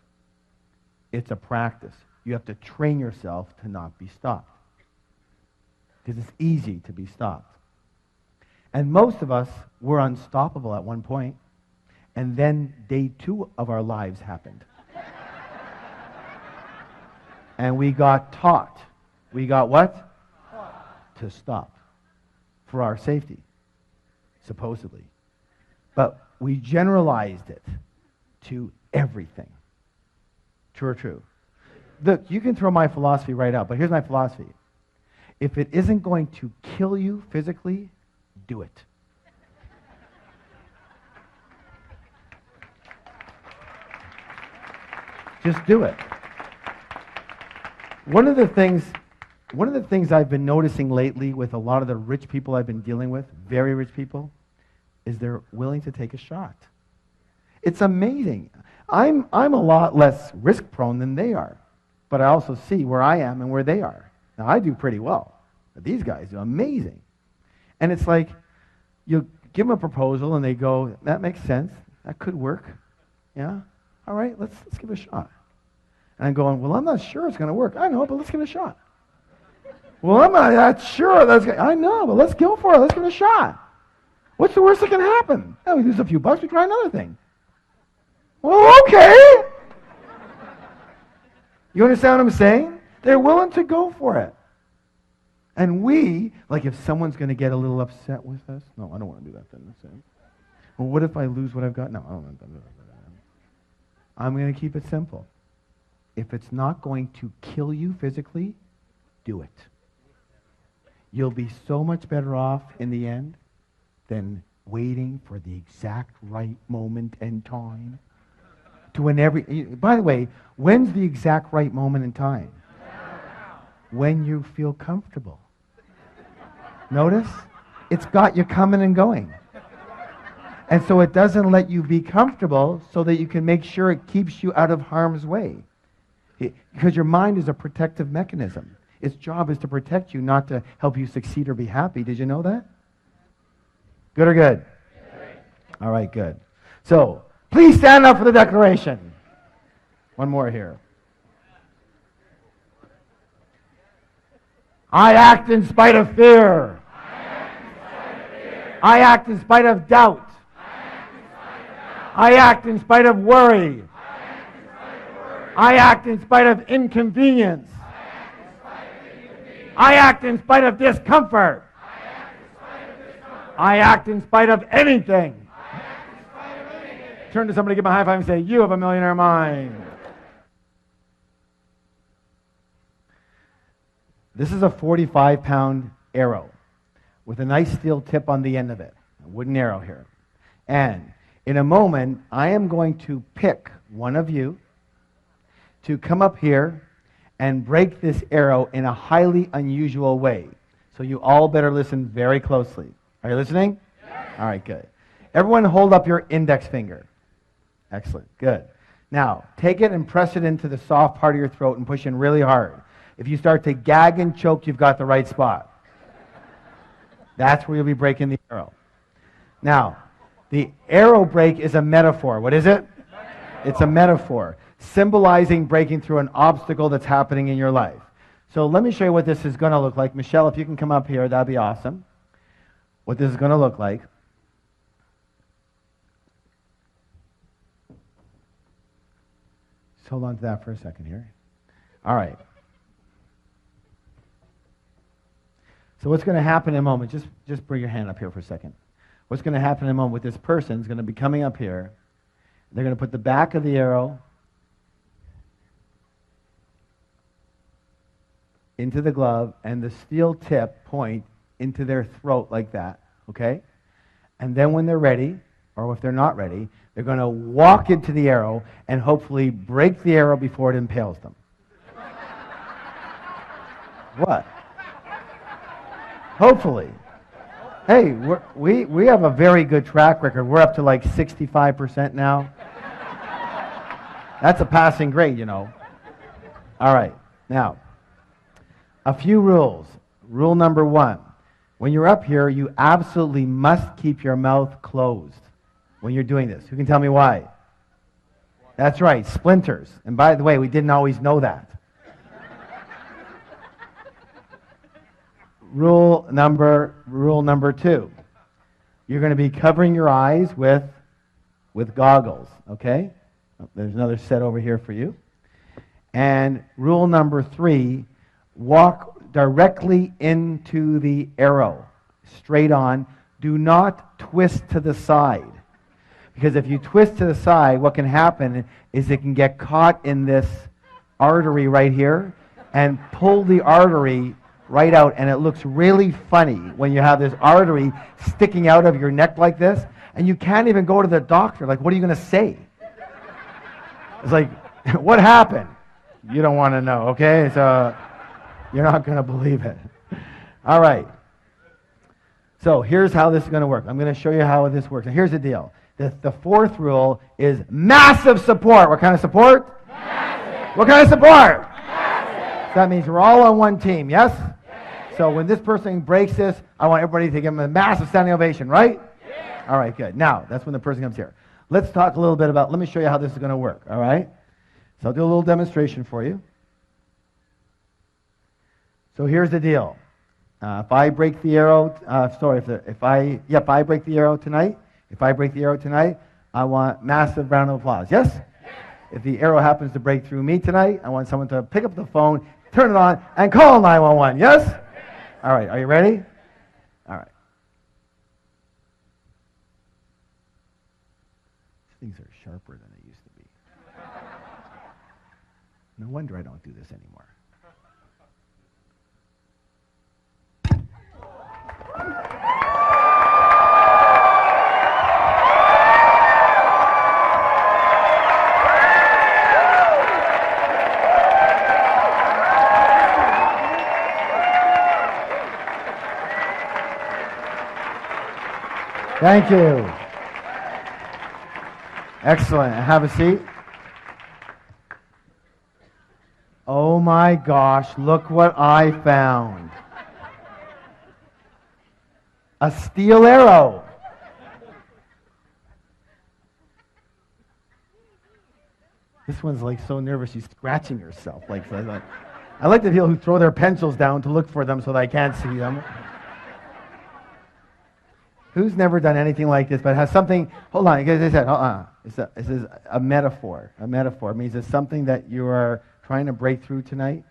It's a practice. You have to train yourself to not be stopped. Because it's easy to be stopped. And most of us were unstoppable at one point, and then day 2 of our lives happened. And we got taught. We got what? To stop. For our safety. Supposedly. But we generalized it to everything. True or true? Look, you can throw my philosophy right out, but here's my philosophy. If it isn't going to kill you physically, do it. Just do it. One of the things I've been noticing lately with a lot of the rich people I've been dealing with, very rich people, is they're willing to take a shot. It's amazing. I'm a lot less risk prone than they are, but I also see where I am and where they are. Now I do pretty well, but these guys do amazing. And it's like you give them a proposal and they go, that makes sense. That could work. Yeah? All right, let's give it a shot. And I'm going, well, I'm not sure it's going to work. I know, but let's give it a shot. Well, I'm not that sure. I know, but let's go for it. Let's give it a shot. What's the worst that can happen? Oh, we lose a few bucks, we try another thing. Well, okay. You understand what I'm saying? They're willing to go for it. And we, like if someone's going to get a little upset with us, no, I don't want to do that then. Well, what if I lose what I've got? No, I don't want to do that. I'm going to keep it simple. If it's not going to kill you physically, do it. You'll be so much better off in the end than waiting for the exact right moment and time. By the way, when's the exact right moment and time? When you feel comfortable. Notice? It's got you coming and going. And so it doesn't let you be comfortable so that you can make sure it keeps you out of harm's way. Because your mind is a protective mechanism. Its job is to protect you, not to help you succeed or be happy. Did you know that? Good or good? All right, good. So, please stand up for the declaration. One more here. I act in spite of fear. I act in spite of doubt. I act in spite of worry. I act in spite of inconvenience. I act in spite of discomfort. I act in spite of anything. Turn to somebody, give them a high five and say, you have a millionaire mind. This is a 45-pound arrow with a nice steel tip on the end of it. A wooden arrow here. And in a moment, I am going to pick one of you to come up here and break this arrow in a highly unusual way. So you all better listen very closely. Are you listening? Yes. All right, good. Everyone hold up your index finger. Excellent, good. Now, take it and press it into the soft part of your throat and push in really hard. If you start to gag and choke, you've got the right spot. That's where you'll be breaking the arrow. Now, the arrow break is a metaphor. What is it? It's a metaphor, symbolizing breaking through an obstacle that's happening in your life. So let me show you what this is going to look like. Michelle, if you can come up here, that'd be awesome. What this is going to look like. Just hold on to that for a second here. All right. So what's going to happen in a moment, just bring your hand up here for a second. What's going to happen in a moment with this person is going to be coming up here. They're going to put the back of the arrow into the glove and the steel tip point into their throat like that, okay? And then when they're ready, or if they're not ready, they're going to walk into the arrow and hopefully break the arrow before it impales them. What? Hopefully. Hey, we have a very good track record. We're up to like 65% now. That's a passing grade, you know. All right. Now, a few rules. Rule number 1. When you're up here, you absolutely must keep your mouth closed when you're doing this. Who can tell me why? That's right, splinters. And by the way, we didn't always know that. Rule number 2. You're going to be covering your eyes with goggles, okay? There's another set over here for you. And rule number 3, walk directly into the arrow, straight on. Do not twist to the side. Because if you twist to the side, what can happen is it can get caught in this artery right here and pull the artery right out, and it looks really funny when you have this artery sticking out of your neck like this, and you can't even go to the doctor. Like, what are you going to say? It's like, what happened? You don't want to know, okay? So you're not going to believe it. All right. So here's how this is going to work. I'm going to show you how this works. And here's the deal. The 4th rule is massive support. What kind of support? Massive. What kind of support? Massive. So that means we're all on one team, yes? So when this person breaks this, I want everybody to give them a massive standing ovation, right? Yes. All right, good. Now, that's when the person comes here. Let's talk a little bit about, let me show you how this is going to work, all right? So I'll do a little demonstration for you. So here's the deal. If I break the arrow, if I break the arrow tonight, I want massive round of applause. Yes? Yes. If the arrow happens to break through me tonight, I want someone to pick up the phone, turn it on, and call 911. Yes? Yes. All right, are you ready? All right. Things are sharper than they used to be. No wonder I don't do this anymore. Thank you. Excellent. Have a seat. Oh my gosh, look what I found. A steel arrow. This one's like so nervous she's scratching herself. I like the people who throw their pencils down to look for them so that I can't see them. Who's never done anything like this, but has something, hold on, as I said, hold on. This is a metaphor. A metaphor means it's something that you are trying to break through tonight.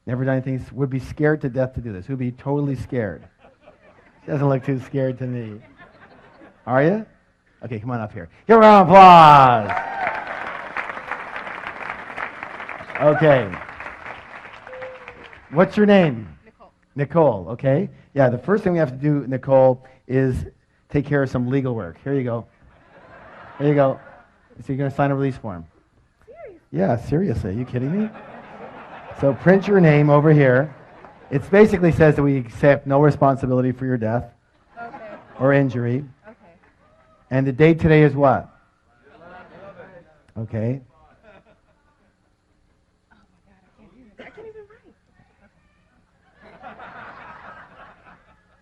Never done anything, would be scared to death to do this. Would be totally scared. Doesn't look too scared to me. Are you? Okay, come on up here. Give a round of applause. Okay. What's your name? Nicole, okay? Yeah, the first thing we have to do, Nicole, is take care of some legal work. Here you go. Here you go. So you're going to sign a release form. Seriously? Yeah, seriously. Are you kidding me? So print your name over here. It basically says that we accept no responsibility for your death or injury. Okay. And the date today is what? Okay. I can't even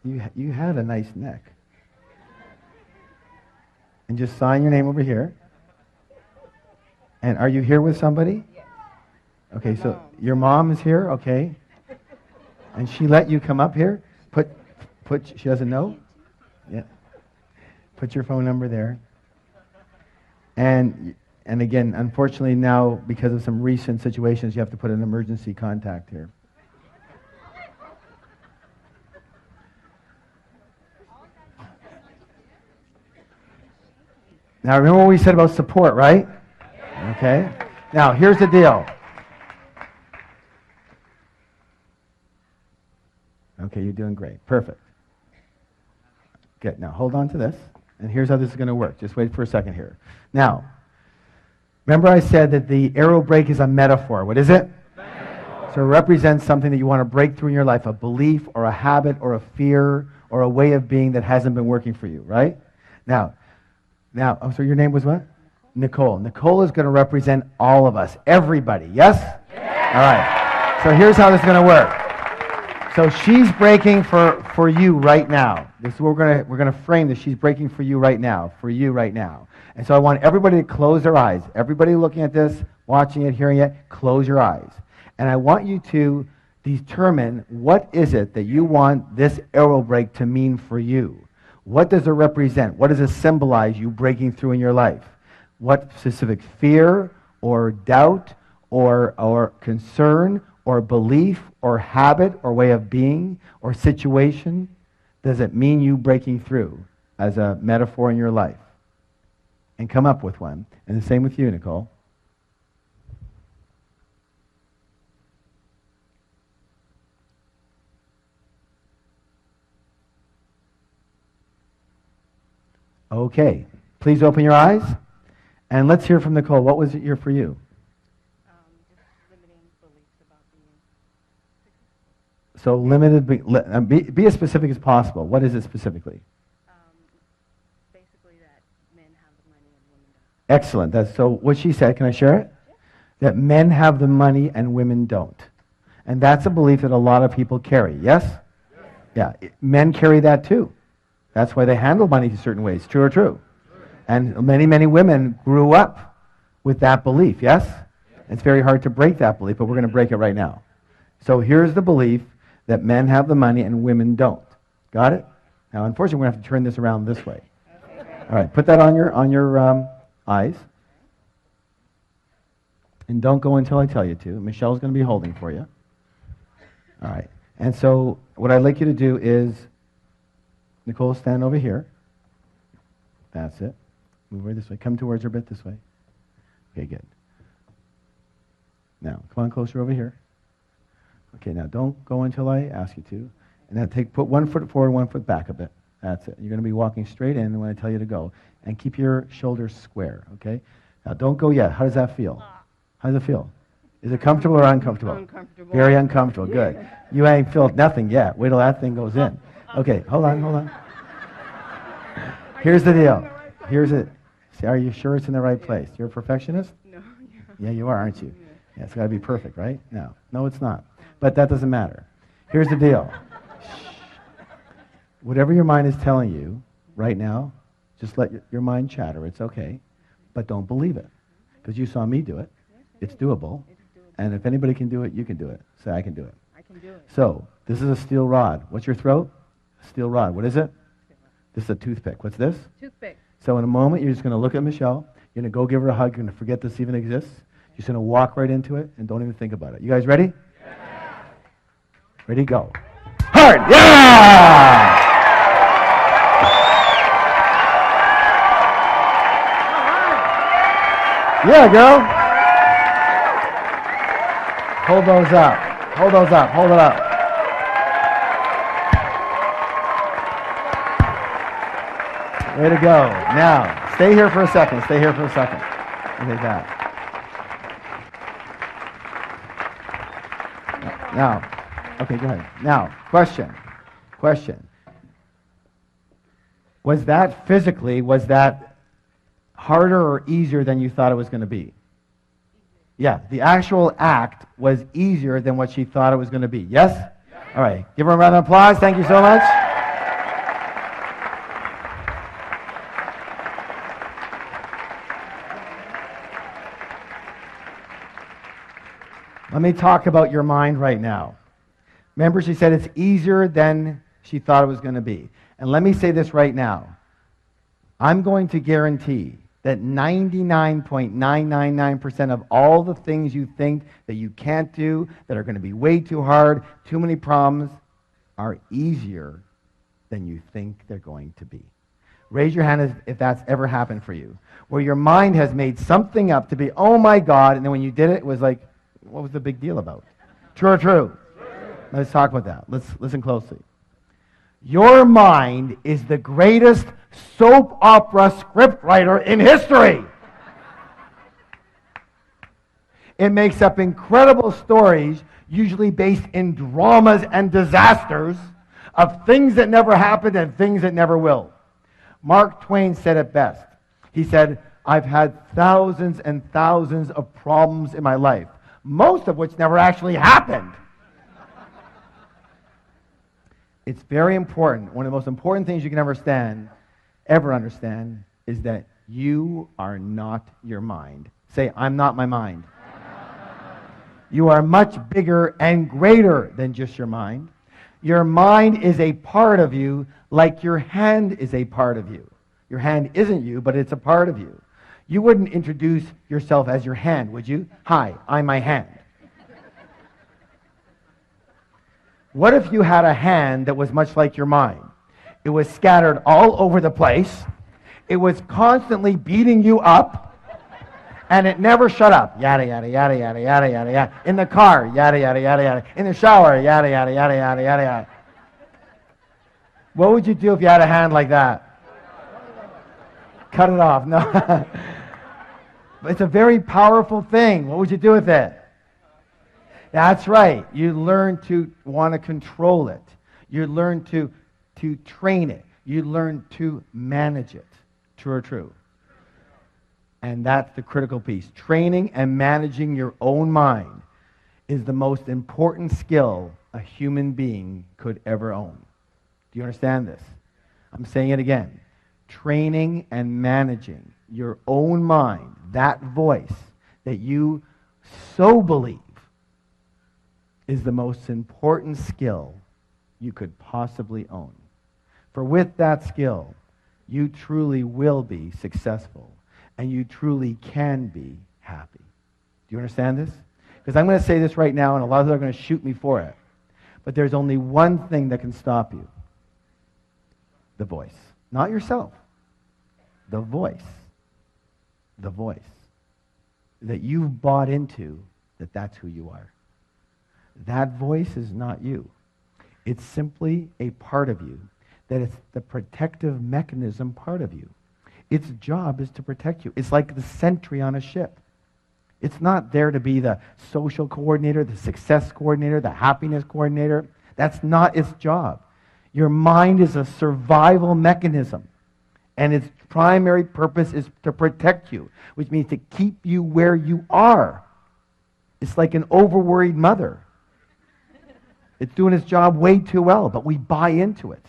write. You had a nice neck. And just sign your name over here. And are you here with somebody? Yes. Okay, so your mom is here, okay. And she let you come up here? She doesn't know? Yeah. Put your phone number there. And again, unfortunately now, because of some recent situations, you have to put an emergency contact here. Now, remember what we said about support, right? Okay. Now, here's the deal. Okay, you're doing great. Perfect. Good. Now, hold on to this. And here's how this is going to work. Just wait for a second here. Now, remember I said that the arrow break is a metaphor. What is it? Metaphor. So it represents something that you want to break through in your life, a belief or a habit or a fear or a way of being that hasn't been working for you, right? Now, so your name was what? Nicole. Nicole is going to represent all of us, everybody, yes? All right. So here's how this is going to work. So she's breaking for you right now. This is what we're gonna frame this. She's breaking for you right now, And so I want everybody to close their eyes. Everybody looking at this, watching it, hearing it, close your eyes. And I want you to determine what is it that you want this arrow break to mean for you. What does it represent? What does it symbolize you breaking through in your life? What specific fear or doubt or concern or belief or habit or way of being or situation does it mean you breaking through as a metaphor in your life? And come up with one. And the same with you, Nicole. Okay. Please open your eyes. And let's hear from Nicole. What was it here for you? Just limiting beliefs about being. So limited, be as specific as possible. What is it specifically? Basically that men have the money and women don't. Excellent. That's so what she said. Can I share it? That men have the money and women don't. And that's a belief that a lot of people carry. Yes? Yeah. Men carry that too. That's why they handle money in certain ways. True or true? And many, many women grew up with that belief. Yes? It's very hard to break that belief, but we're going to break it right now. So here's the belief that men have the money and women don't. Got it? Now, unfortunately, we're going to have to turn this around this way. All right, put that on your eyes. And don't go until I tell you to. Michelle's going to be holding for you. All right. And so what I'd like you to do is, Nicole, stand over here. That's it. Move over this way. Come towards her a bit this way. Okay, good. Now, come on closer over here. Okay, now don't go until I ask you to. And now put 1 foot forward, 1 foot back a bit. That's it. You're going to be walking straight in when I tell you to go. And keep your shoulders square, okay? Now, don't go yet. How does that feel? How does it feel? Is it comfortable or uncomfortable? Uncomfortable. Very uncomfortable. Good. You ain't felt nothing yet. Wait till that thing goes in. Okay, hold on. Here's the deal. Here's it. See, are you sure it's in the right place? You're a perfectionist? No. Yeah, you are, aren't you? Yeah, it's got to be perfect, right? No, it's not. But that doesn't matter. Here's the deal. Whatever your mind is telling you right now, just let your mind chatter. It's okay. But don't believe it. Because you saw me do it. It's doable. And if anybody can do it, you can do it. Say, I can do it. I can do it. So, this is a steel rod. What's your throat? A steel rod. What is it? This is a toothpick. What's this? Toothpick. So in a moment, you're just going to look at Michelle. You're going to go give her a hug. You're going to forget this even exists. You're just going to walk right into it and don't even think about it. You guys ready? Yeah. Ready, go. Hard! Yeah! Yeah, girl. Hold those up. Hold those up. Hold it up. Way to go. Now, stay here for a second. Look at that. Now, okay, go ahead. Now, question. Was that harder or easier than you thought it was going to be? Yeah, the actual act was easier than what she thought it was going to be. Yes? All right. Give her a round of applause. Thank you so much. Let me talk about your mind right now. Remember, she said it's easier than she thought it was going to be. And let me say this right now. I'm going to guarantee that 99.999% of all the things you think that you can't do, that are going to be way too hard, too many problems, are easier than you think they're going to be. Raise your hand if that's ever happened for you, where your mind has made something up to be, oh my God, and then when you did it, it was like, what was the big deal about? True or true? Let's talk about that. Let's listen closely. Your mind is the greatest soap opera scriptwriter in history. It makes up incredible stories, usually based in dramas and disasters, of things that never happened and things that never will. Mark Twain said it best. He said, I've had thousands and thousands of problems in my life, most of which never actually happened. It's very important. One of the most important things you can ever understand, is that you are not your mind. Say, I'm not my mind. You are much bigger and greater than just your mind. Your mind is a part of you, like your hand is a part of you. Your hand isn't you, but it's a part of you. You wouldn't introduce yourself as your hand, would you? Hi, I'm my hand. What if you had a hand that was much like your mind? It was scattered all over the place. It was constantly beating you up. And it never shut up. Yada, yada, yada, yada, yada, yada, yada. In the car, yada, yada, yada, yada. In the shower, yada, yada, yada, yada, yada, yada. What would you do if you had a hand like that? Cut it off. No. But it's a very powerful thing. What would you do with it? That's right. You learn to want to control it. You learn to train it. You learn to manage it. True or true? And that's the critical piece. Training and managing your own mind is the most important skill a human being could ever own. Do you understand this? I'm saying it again. Training and managing your own mind, that voice that you so believe, is the most important skill you could possibly own. For with that skill, you truly will be successful. And you truly can be happy. Do you understand this? Because I'm going to say this right now, and a lot of them are going to shoot me for it. But there's only one thing that can stop you. The voice. Not yourself. The voice. The voice. That you've bought into that that's who you are. That voice is not you. It's simply a part of you. That it's the protective mechanism part of you. Its job is to protect you. It's like the sentry on a ship. It's not there to be the social coordinator, the success coordinator, the happiness coordinator. That's not its job. Your mind is a survival mechanism, and its primary purpose is to protect you, which means to keep you where you are. It's like an overworried mother. It's doing its job way too well, but we buy into it.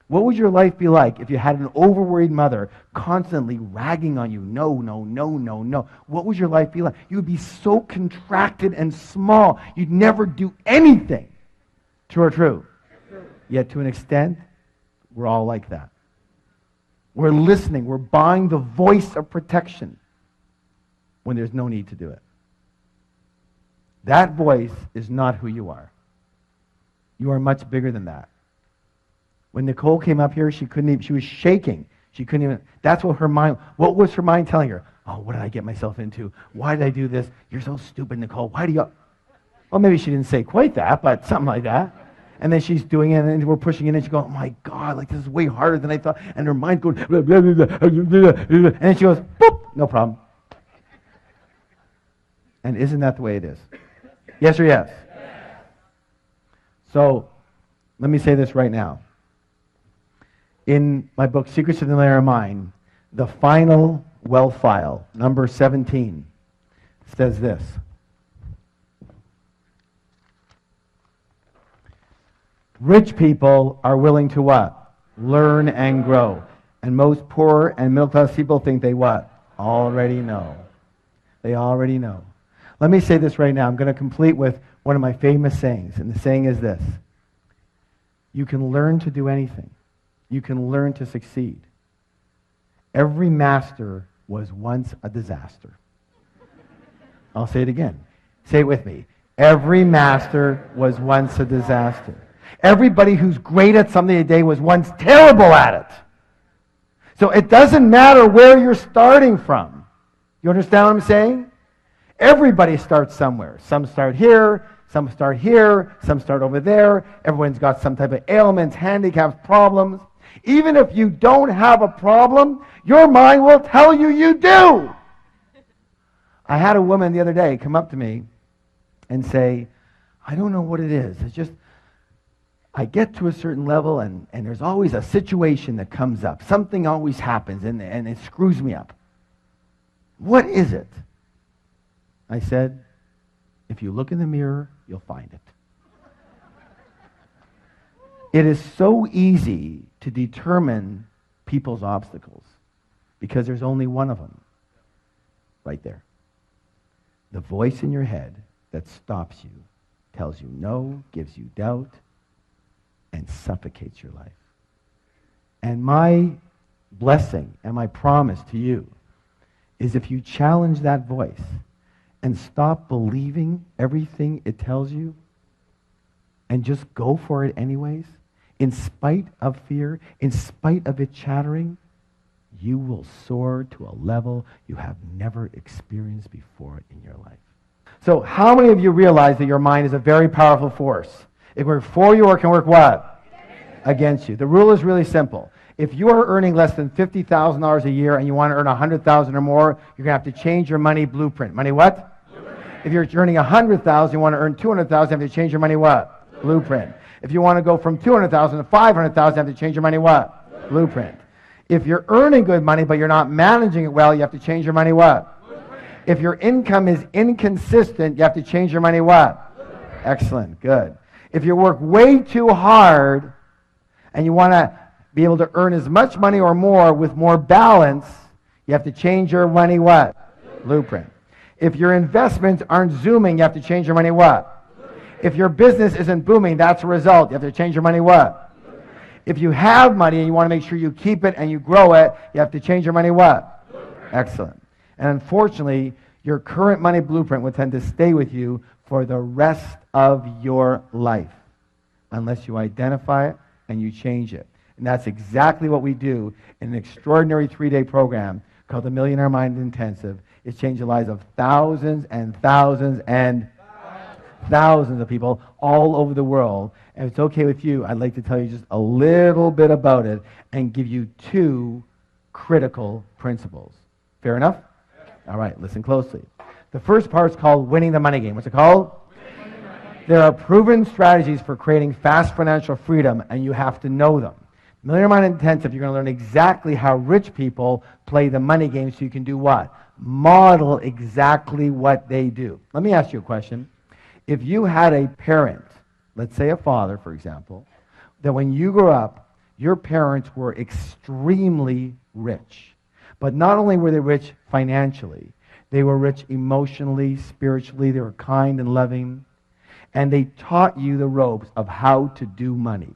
What would your life be like if you had an overworried mother constantly ragging on you? No, no, no, no, no. What would your life be like? You would be so contracted and small, you'd never do anything. True or true? True. Yet to an extent, we're all like that. We're listening. We're buying the voice of protection when there's no need to do it. That voice is not who you are. You are much bigger than that. When Nicole came up here, she was shaking. She couldn't even, that's what what was her mind telling her? Oh, what did I get myself into? Why did I do this? You're so stupid, Nicole. Why do you? Well, maybe she didn't say quite that, but something like that. And then she's doing it, and we're pushing it, and she goes, oh my God, like this is way harder than I thought. And her mind goes, blah, blah, blah, blah, blah, blah. And then she goes, boop, no problem. And isn't that the way it is? Yes or yes? So, let me say this right now. In my book, Secrets of the Millionaire Mind, the final wealth file, number 17, says this. Rich people are willing to what? Learn and grow. And most poor and middle-class people think they what? Already know. They already know. Let me say this right now. I'm going to complete with one of my famous sayings. And the saying is this. You can learn to do anything. You can learn to succeed. Every master was once a disaster. I'll say it again. Say it with me. Every master was once a disaster. Everybody who's great at something today was once terrible at it. So it doesn't matter where you're starting from. You understand what I'm saying? Everybody starts somewhere. Some start here, some start here, some start over there. Everyone's got some type of ailments, handicaps, problems. Even if you don't have a problem, your mind will tell you you do. I had a woman the other day come up to me and say, I don't know what it is. It's just, I get to a certain level and there's always a situation that comes up. Something always happens and it screws me up. What is it? I said, if you look in the mirror, you'll find it. It is so easy to determine people's obstacles because there's only one of them right there. The voice in your head that stops you, tells you no, gives you doubt, and suffocates your life. And my blessing and my promise to you is if you challenge that voice and stop believing everything it tells you and just go for it anyways, in spite of fear, in spite of it chattering, you will soar to a level you have never experienced before in your life. So how many of you realize that your mind is a very powerful force? It can work for you or it can work what? Against you. The rule is really simple. If you are earning less than $50,000 a year and you want to earn $100,000 or more, you're going to have to change your money blueprint. Money what? Blueprint. If you're earning $100,000, you want to earn $200,000, you have to change your money what? Blueprint. If you want to go from $200,000 to $500,000, you have to change your money what? Blueprint. If you're earning good money but you're not managing it well, you have to change your money what? Blueprint. If your income is inconsistent, you have to change your money what? Blueprint. Excellent, good. If you work way too hard and you want to be able to earn as much money or more with more balance, you have to change your money what? Blueprint. If your investments aren't zooming, you have to change your money what? If your business isn't booming, that's a result. You have to change your money what? If you have money and you want to make sure you keep it and you grow it, you have to change your money what? Excellent. And unfortunately, your current money blueprint will tend to stay with you for the rest of your life unless you identify it and you change it. And that's exactly what we do in an extraordinary 3-day program called the Millionaire Mind Intensive. It's changed the lives of thousands and thousands and thousands of people all over the world. And if it's okay with you, I'd like to tell you just a little bit about it and give you 2 critical principles. Fair enough? All right, listen closely. The first part is called winning the money game. What's it called? There are proven strategies for creating fast financial freedom, and you have to know them. Millionaire Mind Intensive, you're going to learn exactly how rich people play the money game so you can do what? Model exactly what they do. Let me ask you a question. If you had a parent, let's say a father, for example, that when you grew up, your parents were extremely rich. But not only were they rich financially, they were rich emotionally, spiritually, they were kind and loving, and they taught you the ropes of how to do money.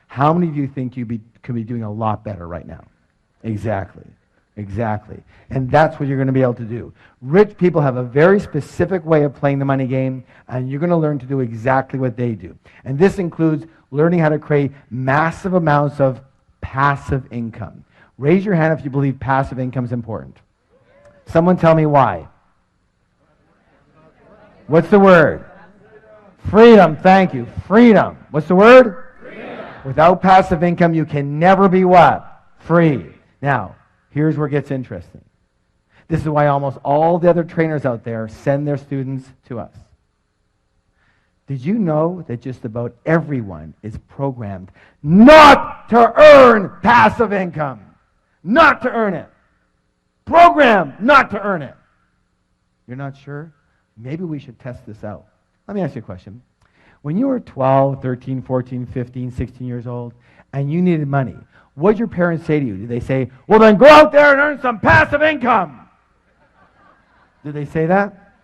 How many of you think you could be doing a lot better right now? Exactly. Exactly. And that's what you're going to be able to do. Rich people have a very specific way of playing the money game, and you're going to learn to do exactly what they do. And this includes learning how to create massive amounts of passive income. Raise your hand if you believe passive income is important. Someone tell me why. What's the word? Freedom. Thank you. Freedom. What's the word? Freedom. Without passive income, you can never be what? Free. Now, here's where it gets interesting. This is why almost all the other trainers out there send their students to us. Did you know that just about everyone is programmed not to earn passive income? Not to earn it. Programmed not to earn it. You're not sure? Maybe we should test this out. Let me ask you a question. When you were 12, 13, 14, 15, 16 years old, and you needed money, what did your parents say to you? Did they say, well, then go out there and earn some passive income? Did they say that?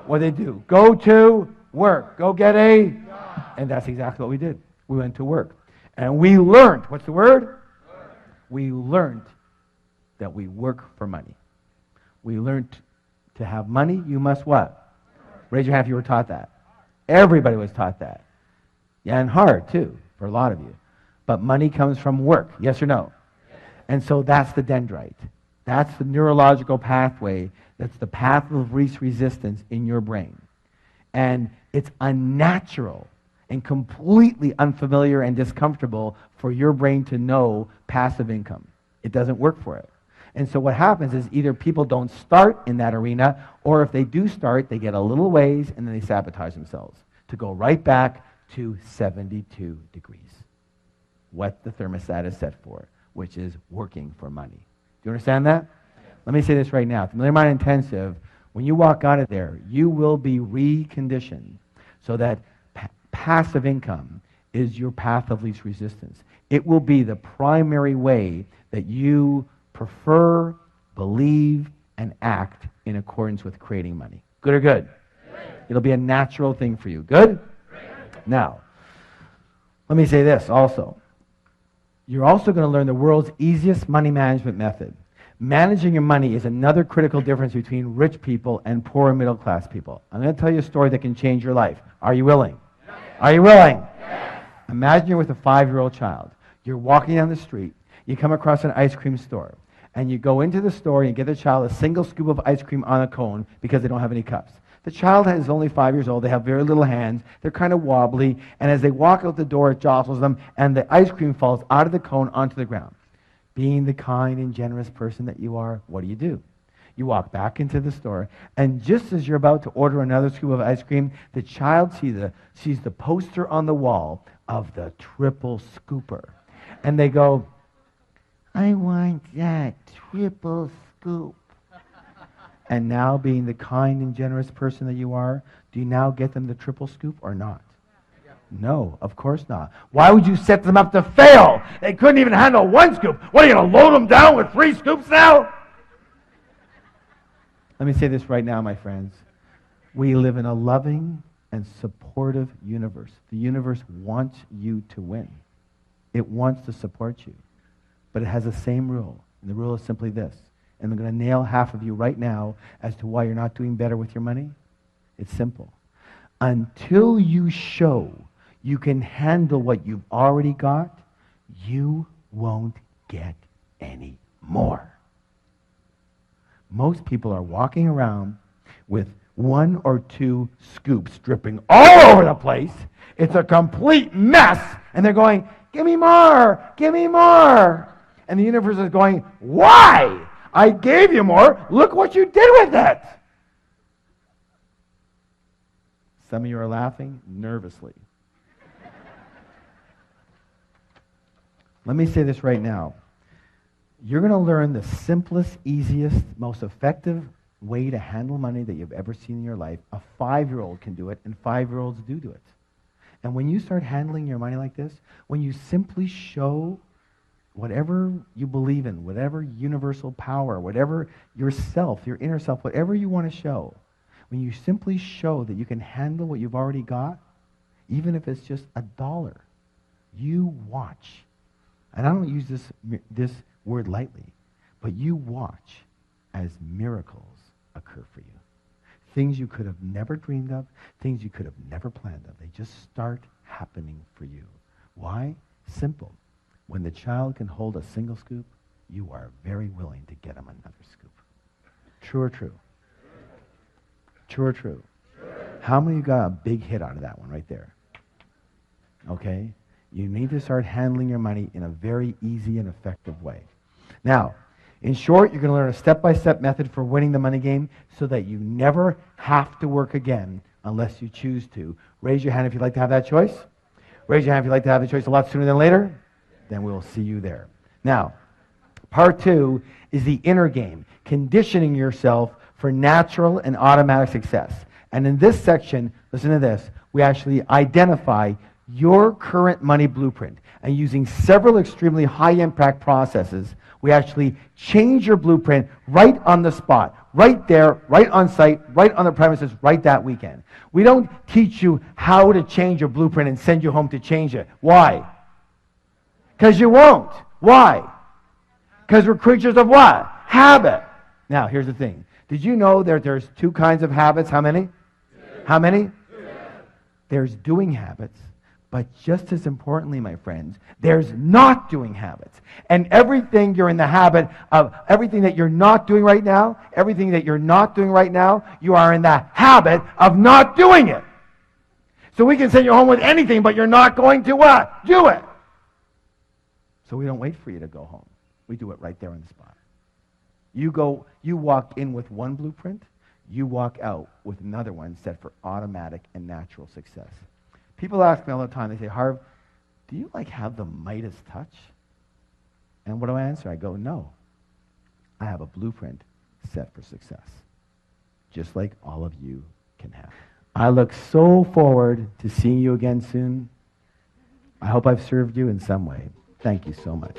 What did they do? Go to work. Go get a job. And that's exactly what we did. We went to work. And we learned, what's the word? We learned that we work for money. We learned to have money, you must what? Raise your hand if you were taught that. Everybody was taught that. Yeah, and hard too, for a lot of you. But money comes from work, yes or no? Yes. And so that's the dendrite. That's the neurological pathway. That's the path of least resistance in your brain. And it's unnatural. and completely unfamiliar and discomfortable for your brain to know passive income. It doesn't work for it. And so what happens is either people don't start in that arena, or if they do start, they get a little ways and then they sabotage themselves to go right back to 72 degrees. What the thermostat is set for, which is working for money. Do you understand that? Let me say this right now. At the Million Mind Intensive, when you walk out of there, you will be reconditioned so that passive income is your path of least resistance. It will be the primary way that you prefer, believe, and act in accordance with creating money. Good or good? Good. It'll be a natural thing for you. Good? Good. Now, let me say this also. You're also going to learn the world's easiest money management method. Managing your money is another critical difference between rich people and poor and middle class people. I'm going to tell you a story that can change your life. Are you willing? Yes. Are you willing? Yes. Imagine you're with a 5-year-old child. You're walking down the street. You come across an ice cream store. And you go into the store and you get the child a single scoop of ice cream on a cone because they don't have any cups. The child is only 5 years old. They have very little hands. They're kind of wobbly. And as they walk out the door, it jostles them. And the ice cream falls out of the cone onto the ground. Being the kind and generous person that you are, what do? You walk back into the store, and just as you're about to order another scoop of ice cream, the child sees the poster on the wall of the triple scooper. And they go, I want that triple scoop. And now, being the kind and generous person that you are, do you now get them the triple scoop or not? No, of course not. Why would you set them up to fail? They couldn't even handle 1 scoop. What, are you going to load them down with 3 scoops now? Let me say this right now, my friends. We live in a loving and supportive universe. The universe wants you to win. It wants to support you. But it has the same rule. And the rule is simply this. And I'm going to nail half of you right now as to why you're not doing better with your money. It's simple. Until you show you can handle what you've already got, you won't get any more. Most people are walking around with 1 or 2 scoops dripping all over the place. It's a complete mess. And they're going, give me more, give me more. And the universe is going, why? I gave you more. Look what you did with it. Some of you are laughing nervously. Let me say this right now. You're going to learn the simplest, easiest, most effective way to handle money that you've ever seen in your life. A 5-year-old can do it, and 5-year-olds do it. And when you start handling your money like this, when you simply show whatever you believe in, whatever universal power, whatever yourself, your inner self, whatever you want to show, when you simply show that you can handle what you've already got, even if it's just $1, you watch. And I don't use this word lightly, but you watch as miracles occur for you. Things you could have never dreamed of, things you could have never planned of. They just start happening for you. Why? Simple. When the child can hold a single scoop, you are very willing to get him another scoop. True or true? True or true? How many of you got a big hit out of that one right there? Okay? You need to start handling your money in a very easy and effective way. Now, in short, you're going to learn a step-by-step method for winning the money game so that you never have to work again unless you choose to. Raise your hand if you'd like to have that choice. Raise your hand if you'd like to have the choice a lot sooner than later. Then we'll see you there. Now, part 2 is the inner game, conditioning yourself for natural and automatic success. And in this section, listen to this, we actually identify your current money blueprint. And using several extremely high-impact processes, we actually change your blueprint right on the spot, right there, right on site, right on the premises, right that weekend. We don't teach you how to change your blueprint and send you home to change it. Why? Because you won't. Why? Because we're creatures of what? Habit. Now, here's the thing. Did you know that there's 2 kinds of habits? How many? 2. How many? 2. There's doing habits. But just as importantly, my friends, there's not doing habits. And everything you're in the habit of, everything that you're not doing right now, you are in the habit of not doing it. So we can send you home with anything, but you're not going to what? Do it. So we don't wait for you to go home. We do it right there on the spot. You walk in with one blueprint, you walk out with another one set for automatic and natural success. People ask me all the time, they say, Harv, do you have the Midas touch? And what do I answer? I go, no. I have a blueprint set for success, just like all of you can have. I look so forward to seeing you again soon. I hope I've served you in some way. Thank you so much.